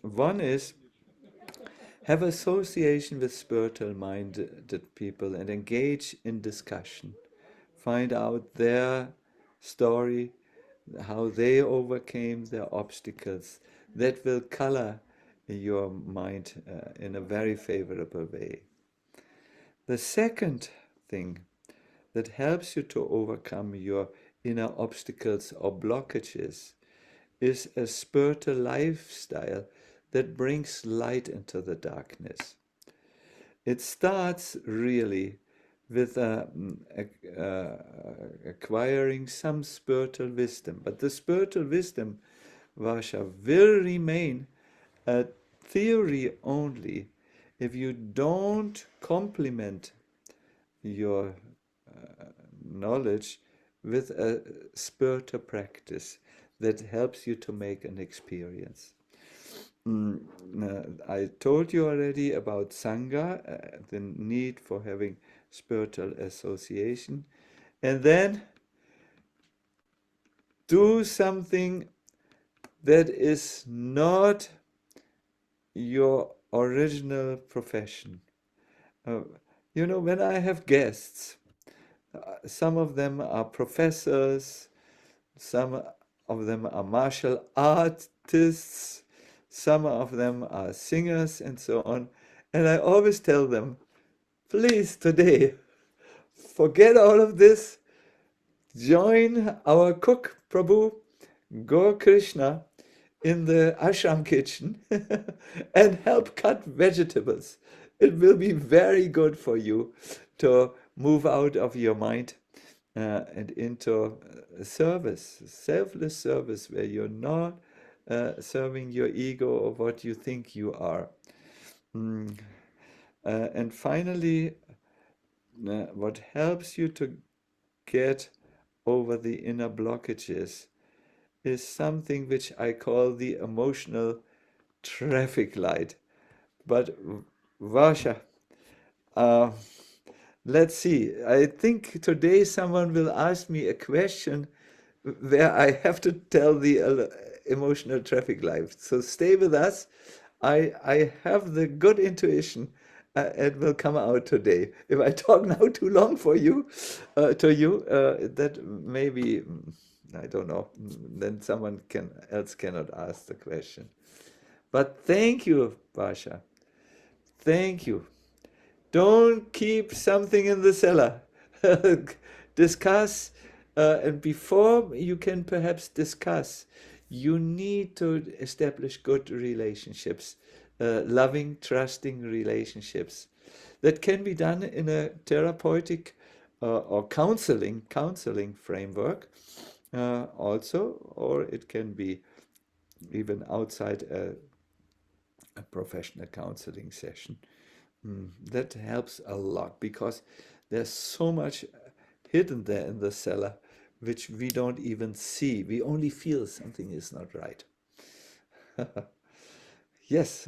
One is have association with spiritual minded people and engage in discussion. Find out their story, how they overcame their obstacles. That will color your mind in a very favorable way. The second thing that helps you to overcome your inner obstacles or blockages is a spiritual lifestyle that brings light into the darkness. It starts really with acquiring some spiritual wisdom. But the spiritual wisdom, Vasha, will remain a theory only if you don't complement your knowledge with a spiritual practice that helps you to make an experience. I told you already about Sangha, the need for having spiritual association, and then do something that is not your original profession. Uh, when I have guests, some of them are professors, some of them are martial artists, some of them are singers, and so on. And I always tell them, please, today, forget all of this, join our cook, Prabhu, Gaur Krishna, in the ashram kitchen and help cut vegetables. It will be very good for you to move out of your mind and into service, selfless service, where you're not serving your ego or what you think you are. And finally, what helps you to get over the inner blockages is something which I call the emotional traffic light. But Vasha, uh, let's see. I think today someone will ask me a question where I have to tell the emotional traffic light. So stay with us. I have the good intuition. It will come out today. If I talk now too long for you, that maybe I don't know. Then someone can else cannot ask the question. But thank you, Basha. Thank you. Don't keep something in the cellar. Discuss, and before you can perhaps discuss, you need to establish good relationships, loving, trusting relationships. That can be done in a therapeutic or counseling framework, also, or it can be even outside a professional counseling session. That helps a lot because there's so much hidden there in the cellar which we don't even see. We only feel something is not right. Yes,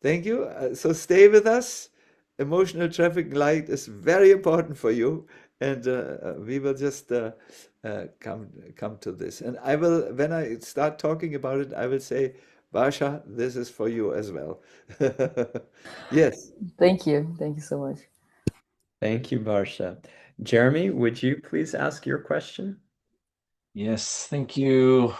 thank you. So stay with us. Emotional traffic light is very important for you, and we will just come to this. And I will, when I start talking about it, I will say, Basha, this is for you as well. Yes. Thank you. Thank you so much. Thank you, Barsha. Jeremy, would you please ask your question? Yes, thank you.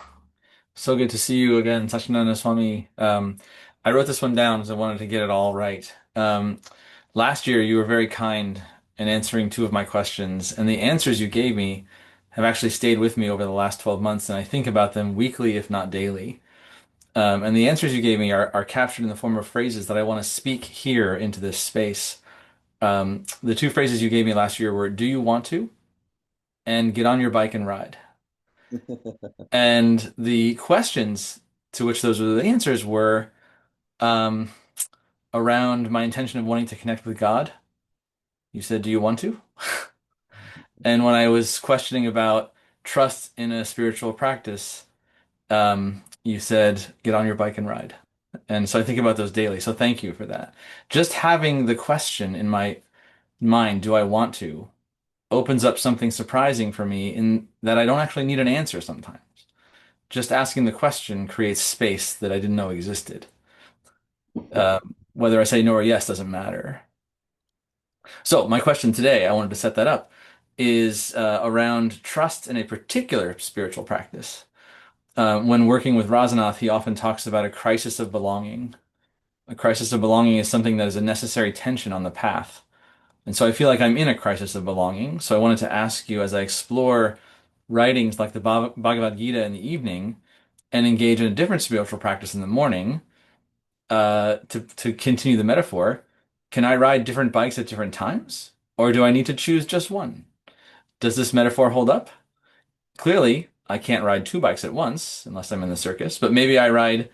So good to see you again, Sacinandana Swami. I wrote this one down because I wanted to get it all right. Last year, you were very kind in answering two of my questions, and the answers you gave me have actually stayed with me over the last 12 months, and I think about them weekly, if not daily. And the answers you gave me are captured in the form of phrases that I want to speak here into this space. The two phrases you gave me last year were, "Do you want to?" and "Get on your bike and ride." And the questions to which those were the answers were um, around my intention of wanting to connect with God. You said, "Do you want to?" And when I was questioning about trust in a spiritual practice, you said, "Get on your bike and ride." And so I think about those daily. So thank you for that. Just having the question in my mind, "Do I want to?" opens up something surprising for me in that I don't actually need an answer sometimes. Just asking the question creates space that I didn't know existed. Whether I say no or yes doesn't matter. So my question today, I wanted to set that up, is around trust in a particular spiritual practice. When working with Razanath, he often talks about a crisis of belonging. A crisis of belonging is something that is a necessary tension on the path. And so I feel like I'm in a crisis of belonging. So I wanted to ask you, as I explore writings like the Bhagavad Gita in the evening and engage in a different spiritual practice in the morning, to continue the metaphor, can I ride different bikes at different times? Or do I need to choose just one? Does this metaphor hold up? Clearly, I can't ride two bikes at once unless I'm in the circus, but maybe I ride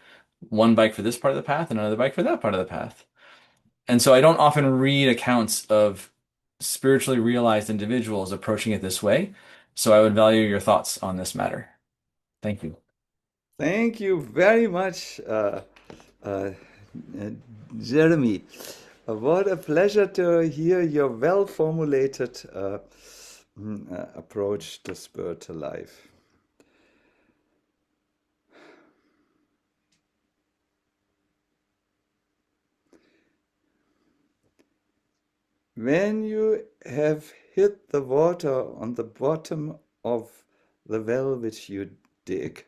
one bike for this part of the path and another bike for that part of the path. And so I don't often read accounts of spiritually realized individuals approaching it this way. So I would value your thoughts on this matter. Thank you. Thank you very much, uh, Jeremy. What a pleasure to hear your well-formulated approach to spiritual life. When you have hit the water on the bottom of the well which you dig,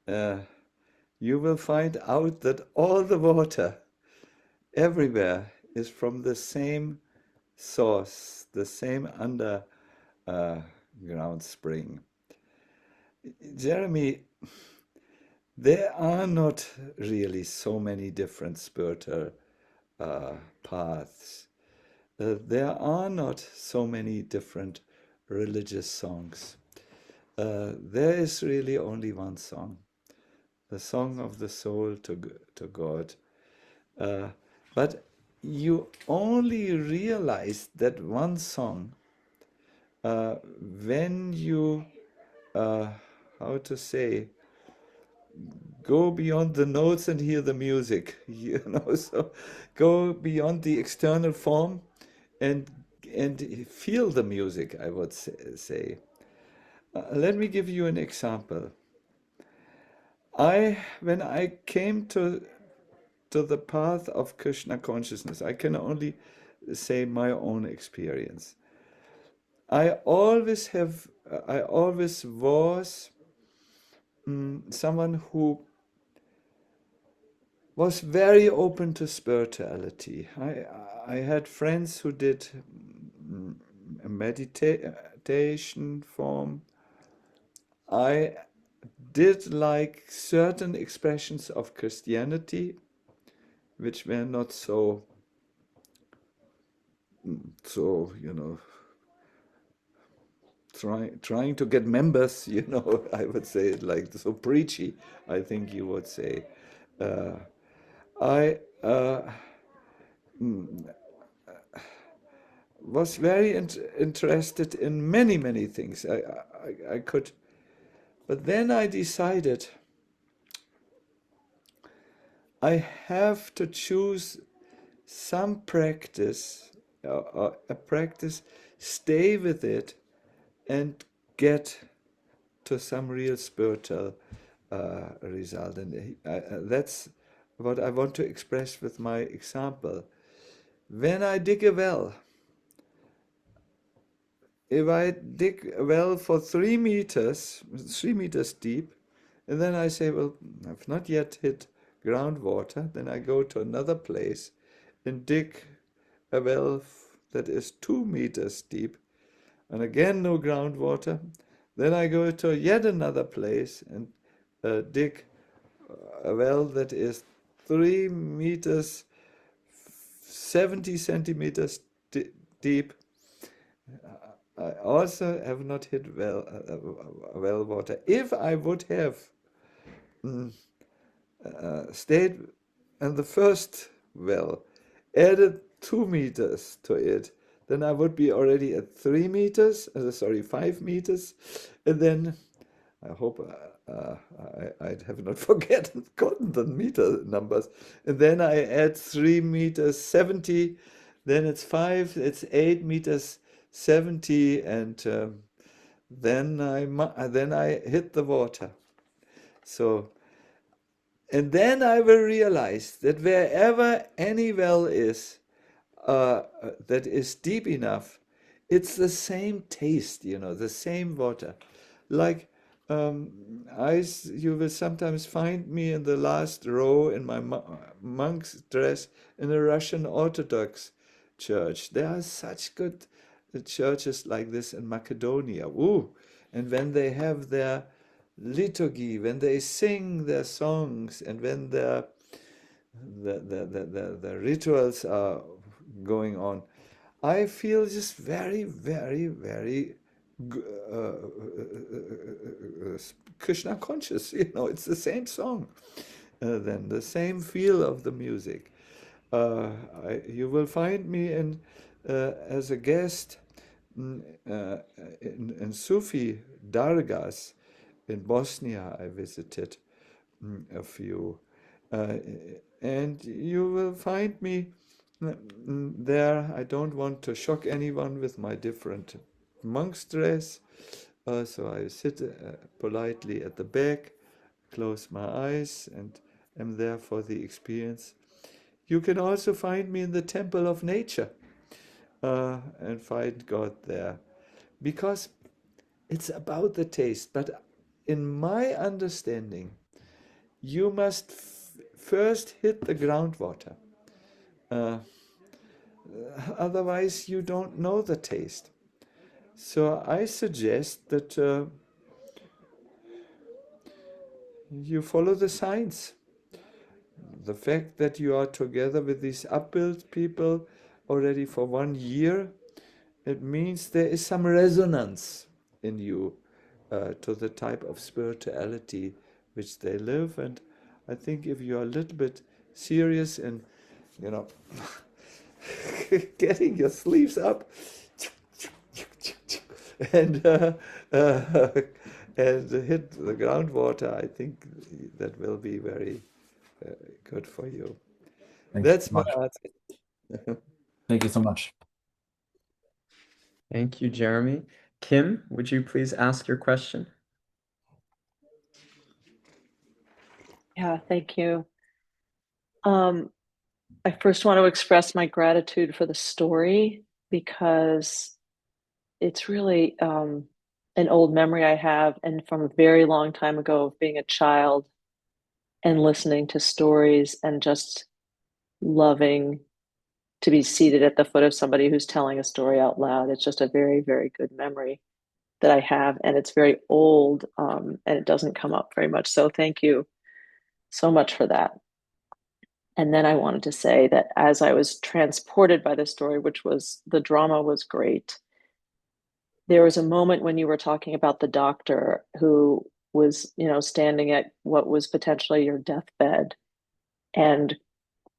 uh, you will find out that all the water everywhere is from the same source, the same underground spring. Jeremy, there are not really so many different spiritual paths. There are not so many different religious songs. There is really only one song, the song of the soul to God. But you only realize that one song when you, how to say, go beyond the notes and hear the music, so go beyond the external form and feel the music, I would say. Let me give you an example. When I came to the path of Krishna consciousness, I can only say my own experience. I always was someone who was very open to spirituality. I had friends who did a meditation form. I did like certain expressions of Christianity, which were not so, trying to get members, I would say it like so preachy, I think you would say. I was very interested in many, many things. I could, but then I decided I have to choose some practice, a practice, stay with it, and get to some real spiritual result. And that's what I want to express with my example. When I dig a well, if I dig a well for 3 meters deep, and then I say, well, I've not yet hit groundwater, then I go to another place and dig a well that is 2 meters deep, and again no groundwater. Then I go to yet another place and dig a well that is 3 meters, 70 centimeters deep. I also have not hit well water. If I would have stayed in the first well, added 2 meters to it, then I would be already at 3 meters, 5 meters, and then I hope I have not forgotten the meter numbers. And then I add 3 meters 70, then it's 8 meters 70, and then I hit the water. So, and then I will realize that wherever any well is that is deep enough, it's the same taste, the same water. Like you will sometimes find me in the last row in my monk's dress in a Russian Orthodox church. There are such good churches like this in Macedonia. Ooh. And when they have their liturgy, when they sing their songs, and when the rituals are going on, I feel just very, very, very Krishna conscious. It's the same song, then the same feel of the music. You will find me as a guest in Sufi dargahs in Bosnia. I visited a few, and you will find me there. I don't want to shock anyone with my different monk's dress, so I sit politely at the back, close my eyes, and am there for the experience. You can also find me in the temple of nature and find God there, because it's about the taste. But in my understanding, you must first hit the groundwater. Otherwise, you don't know the taste. So I suggest that you follow the signs. The fact that you are together with these upbuilt people already for 1 year, it means there is some resonance in you to the type of spirituality which they live. And I think if you are a little bit serious in, getting your sleeves up and hit the groundwater, I think that will be very good for you. Thank you That's so my much. answer. Thank you so much. Thank you, Jeremy. Kim, would you please ask your question? Yeah, thank you. I first want to express my gratitude for the story because it's really an old memory I have, and from a very long time ago of being a child and listening to stories and just loving to be seated at the foot of somebody who's telling a story out loud. It's just a very, very good memory that I have, and it's very old, and it doesn't come up very much. So thank you so much for that. And then I wanted to say that as I was transported by the story, which was the drama was great, there was a moment when you were talking about the doctor who was, standing at what was potentially your deathbed. And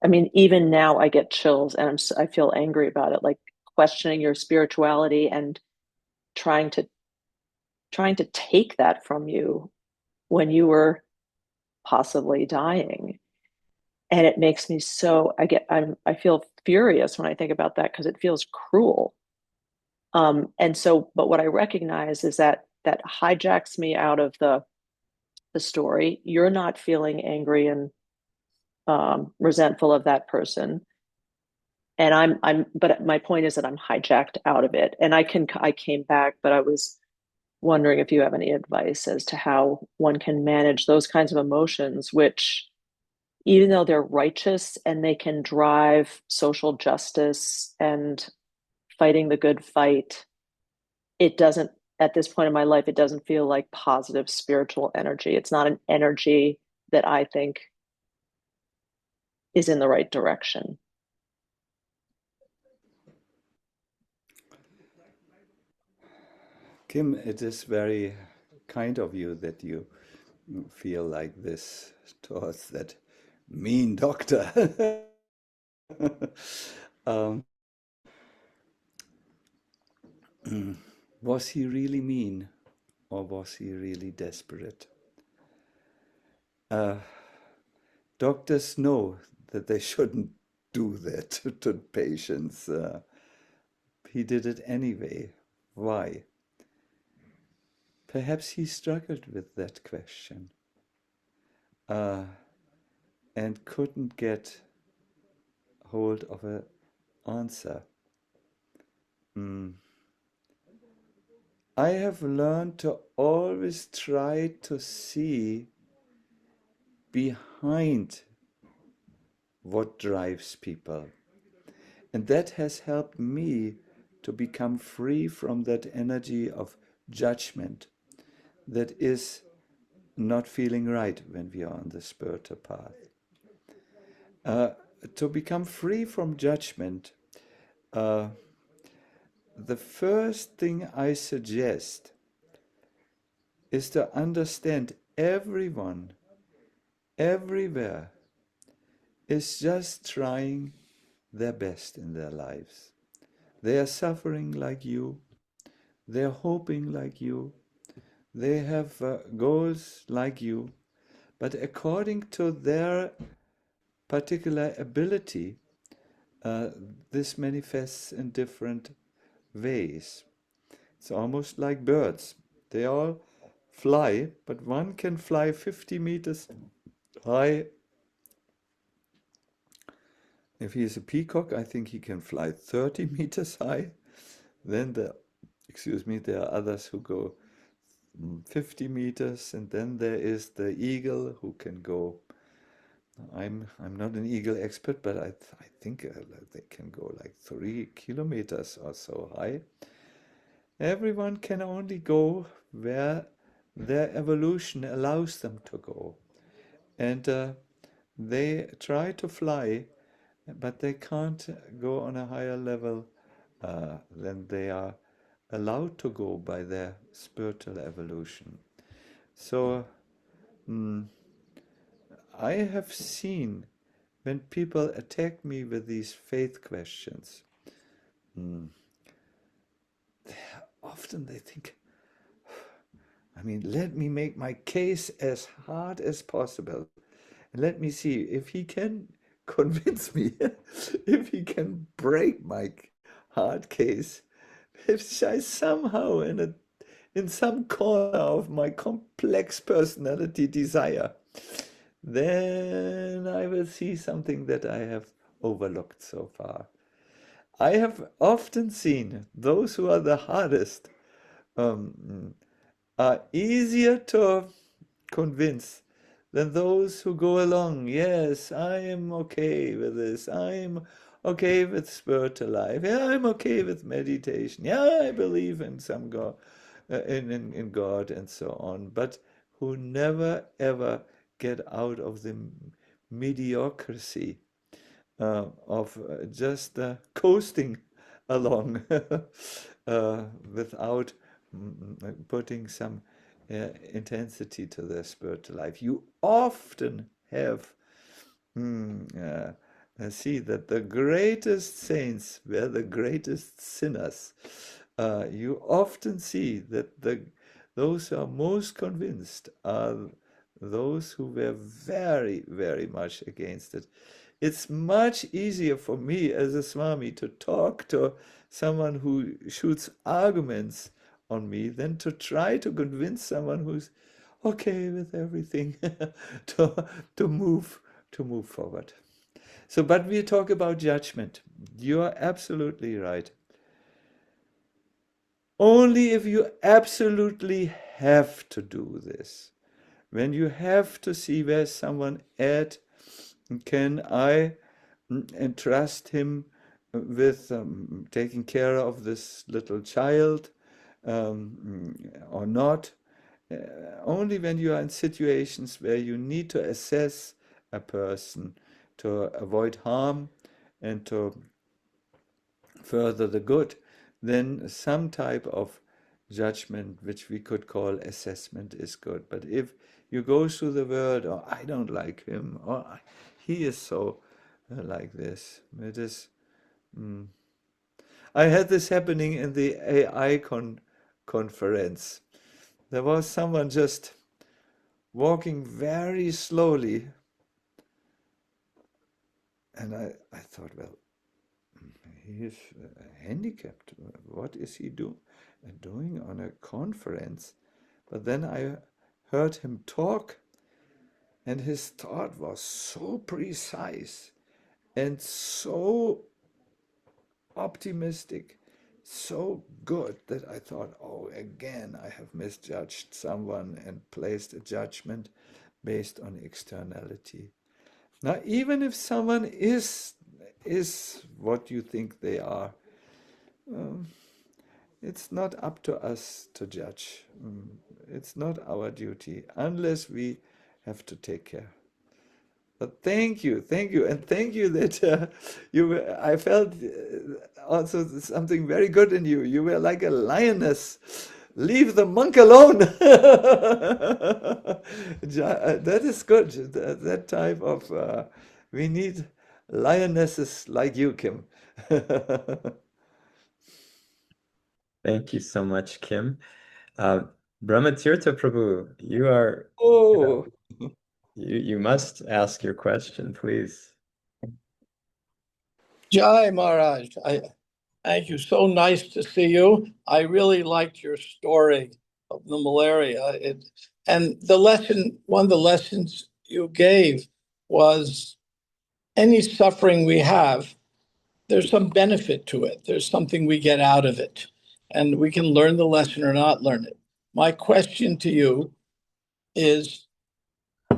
I mean, even now I get chills and I feel angry about it, like questioning your spirituality and trying to trying to take that from you when you were possibly dying. And it makes me so I feel furious when I think about that because it feels cruel. And so, but what I recognize is that that hijacks me out of the story. You're not feeling angry and resentful of that person, and but my point is that I'm hijacked out of it, and I came back, but I was wondering if you have any advice as to how one can manage those kinds of emotions, which, even though they're righteous and they can drive social justice and fighting the good fight, it doesn't, at this point in my life, it doesn't feel like positive spiritual energy. It's not an energy that I think is in the right direction. Kim, it is very kind of you that you feel like this towards that mean doctor. um, was he really mean or was he really desperate? Doctors know that they shouldn't do that to patients. He did it anyway. Why? Perhaps he struggled with that question and couldn't get hold of an answer. I have learned to always try to see behind what drives people. And that has helped me to become free from that energy of judgment that is not feeling right when we are on the spiritual path. To become free from judgment, the first thing I suggest is to understand everyone, everywhere, is just trying their best in their lives. They are suffering like you, they're hoping like you, they have goals like you, but according to their particular ability, this manifests in different ways. It's almost like birds. They all fly, but one can fly 50 meters high. If he is a peacock, I think he can fly 30 meters high. Then there are others who go 50 meters, and then there is the eagle who can go. I'm not an eagle expert, but I think they can go like 3 kilometers or so high. Everyone can only go where their evolution allows them to go. And they try to fly, but they can't go on a higher level than they are allowed to go by their spiritual evolution. So I have seen when people attack me with these faith questions, often they think, let me make my case as hard as possible. And let me see if he can convince me, if he can break my hard case, if I somehow in some corner of my complex personality desire, then I will see something that I have overlooked so far. I have often seen those who are the hardest um, are easier to convince than those who go along. Yes, I am okay with this. I'm okay with spiritual life. Yeah, I'm okay with meditation. Yeah, I believe in some God, in God and so on. But who never ever get out of the mediocrity of just coasting along without putting some intensity to their spiritual life. You often have see that the greatest saints were the greatest sinners. You often see that those who are most convinced are those who were very, very much against it. It's much easier for me as a Swami to talk to someone who shoots arguments on me than to try to convince someone who's okay with everything to, to move to move forward. So, but we talk about judgment. You are absolutely right. Only if you absolutely have to do this, when you have to see where someone at, can I entrust him with taking care of this little child or not. Only when you are in situations where you need to assess a person to avoid harm and to further the good, then some type of judgment, which we could call assessment, is good. But if you go through the world, oh, I don't like him, or he is so like this, it is. I had this happening in the AI conference. There was someone just walking very slowly, and I thought, well, he is handicapped. What is he doing on a conference? But then I heard him talk, and his thought was so precise and so optimistic, so good that I thought, oh, again, I have misjudged someone and placed a judgment based on externality. Now, even if someone is what you think they are, it's not up to us to judge. It's not our duty unless we have to take care. But thank you, and thank you that I felt also something very good in you. You were like a lioness. Leave the monk alone. That is good. That type of we need lionesses like you, Kim. Thank you so much, Kim. Brahmatirtha Prabhu, you are, Oh, you must ask your question, please. Jai Maharaj, thank you. So nice to see you. I really liked your story of the malaria. And one of the lessons you gave was any suffering we have, there's some benefit to it. There's something we get out of it. And we can learn the lesson or not learn it. My question to you is,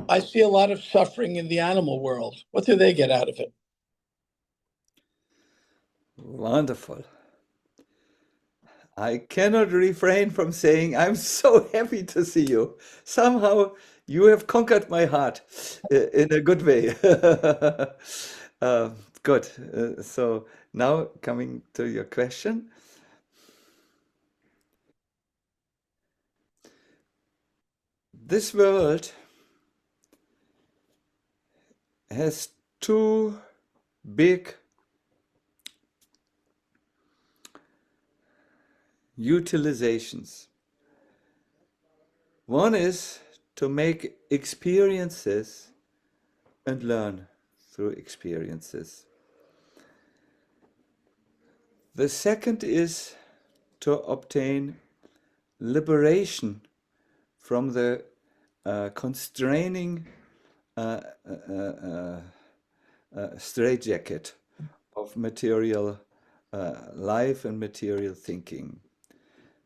I see a lot of suffering in the animal world. What do they get out of it? wonderful. I cannot refrain from saying I'm so happy to see you. Somehow you have conquered my heart in a good way. Good. So now coming to your question. This world has two big utilizations. One is to make experiences and learn through experiences. The second is to obtain liberation from the constraining straitjacket of material life and material thinking.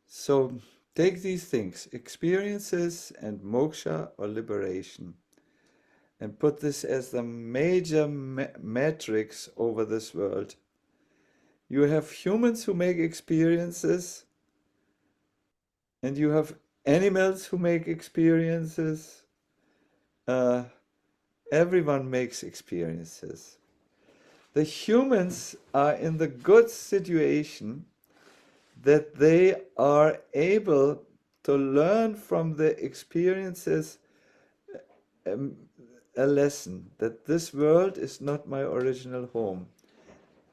So take these things, experiences and moksha or liberation, and put this as the major matrix over this world. You have humans who make experiences, and you have animals who make experiences. Everyone makes experiences. The humans are in the good situation that they are able to learn from the experiences a lesson that this world is not my original home.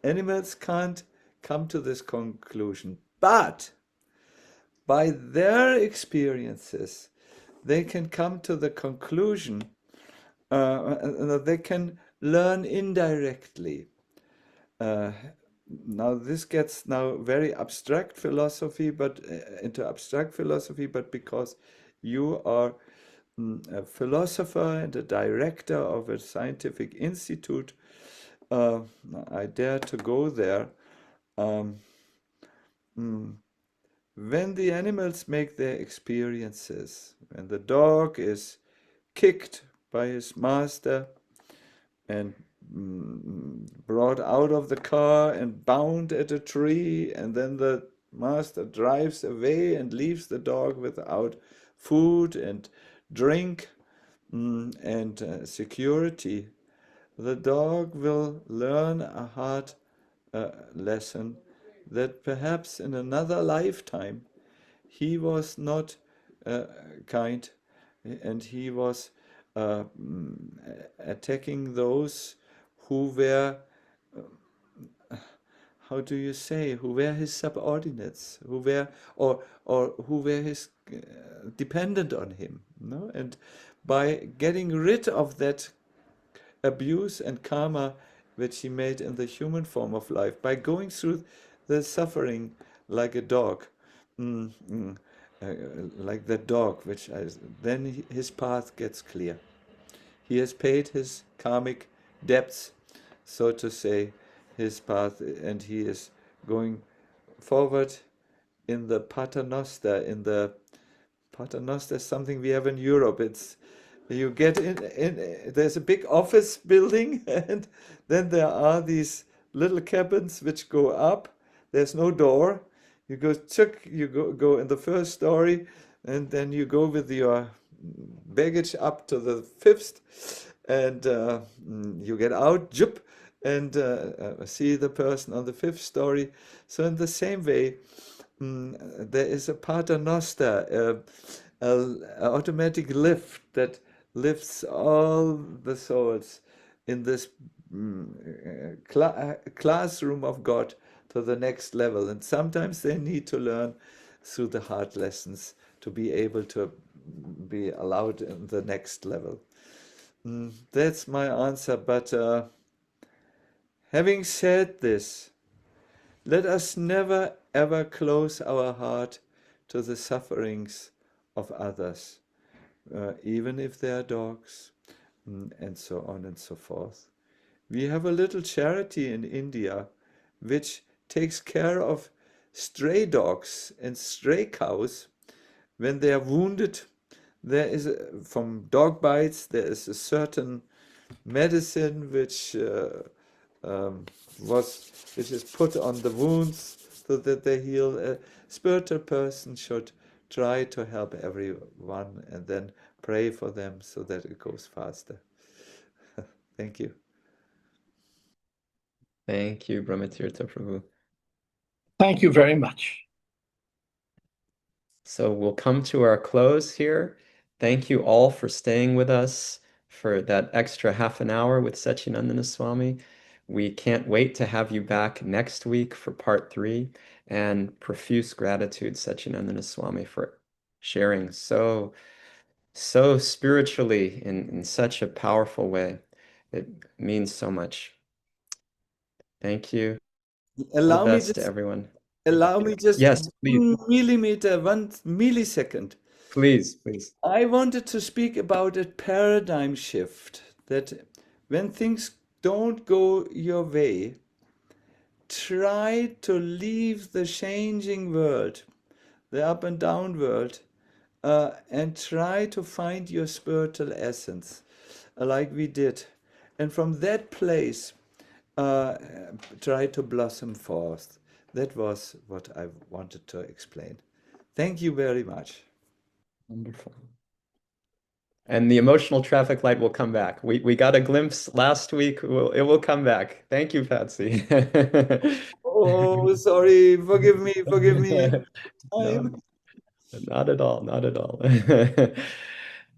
Animals can't come to this conclusion, but by their experiences, they can come to the conclusion that they can learn indirectly. Now this gets now very abstract philosophy, but into abstract philosophy, but because you are a philosopher and a director of a scientific institute, I dare to go there. When the animals make their experiences, when the dog is kicked by his master and brought out of the car and bound at a tree, and then the master drives away and leaves the dog without food and drink and security, the dog will learn a hard lesson that perhaps in another lifetime he was not kind, and he was attacking those who were, how do you say, who were his subordinates, who were or who were his dependent on him, no? And by getting rid of that abuse and karma which he made in the human form of life, by going through the suffering like a dog, like that dog, then his path gets clear. He has paid his karmic debts, so to say, his path, and he is going forward in the paternoster. In the paternoster is something we have in Europe. It's you get in there's a big office building, and then there are these little cabins which go up. There's no door. You go in the first story, and then you go with your baggage up to the fifth, and you get out, jup, and see the person on the fifth story. So in the same way, there is a paternoster, an automatic lift that lifts all the souls in this classroom of God to the next level. And sometimes they need to learn through the hard lessons to be able to be allowed in the next level. That's my answer. But having said this, let us never ever close our heart to the sufferings of others, even if they are dogs, and so on and so forth. We have a little charity in India which takes care of stray dogs and stray cows when they are wounded. There is from dog bites, there is a certain medicine which is put on the wounds so that they heal. A spiritual person should try to help everyone and then pray for them so that it goes faster. Thank you. Thank you, Brahmatirtha Prabhu. Thank you very much. So we'll come to our close here. Thank you all for staying with us for that extra half an hour with Sacinandana Swami. We can't wait to have you back next week for part 3. And profuse gratitude, Sacinandana Swami, for sharing so spiritually in such a powerful way. It means so much. Thank you. All the Allow me best to just everyone. allow me just Yes, please, 1 millimeter, 1 millisecond. please. I wanted to speak about a paradigm shift that when things don't go your way, try to leave the changing world, the up and down world, and try to find your spiritual essence, like we did. And from that place, uh, try to blossom forth. That was what I wanted to explain. Thank you very much. Wonderful. And the emotional traffic light will come back. We got a glimpse last week. It will come back. Thank you, Patsy. Oh, sorry. Forgive me. Forgive me. No, Time. not at all. Not at all.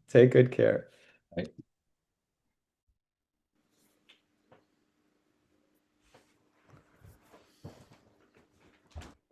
Take good care.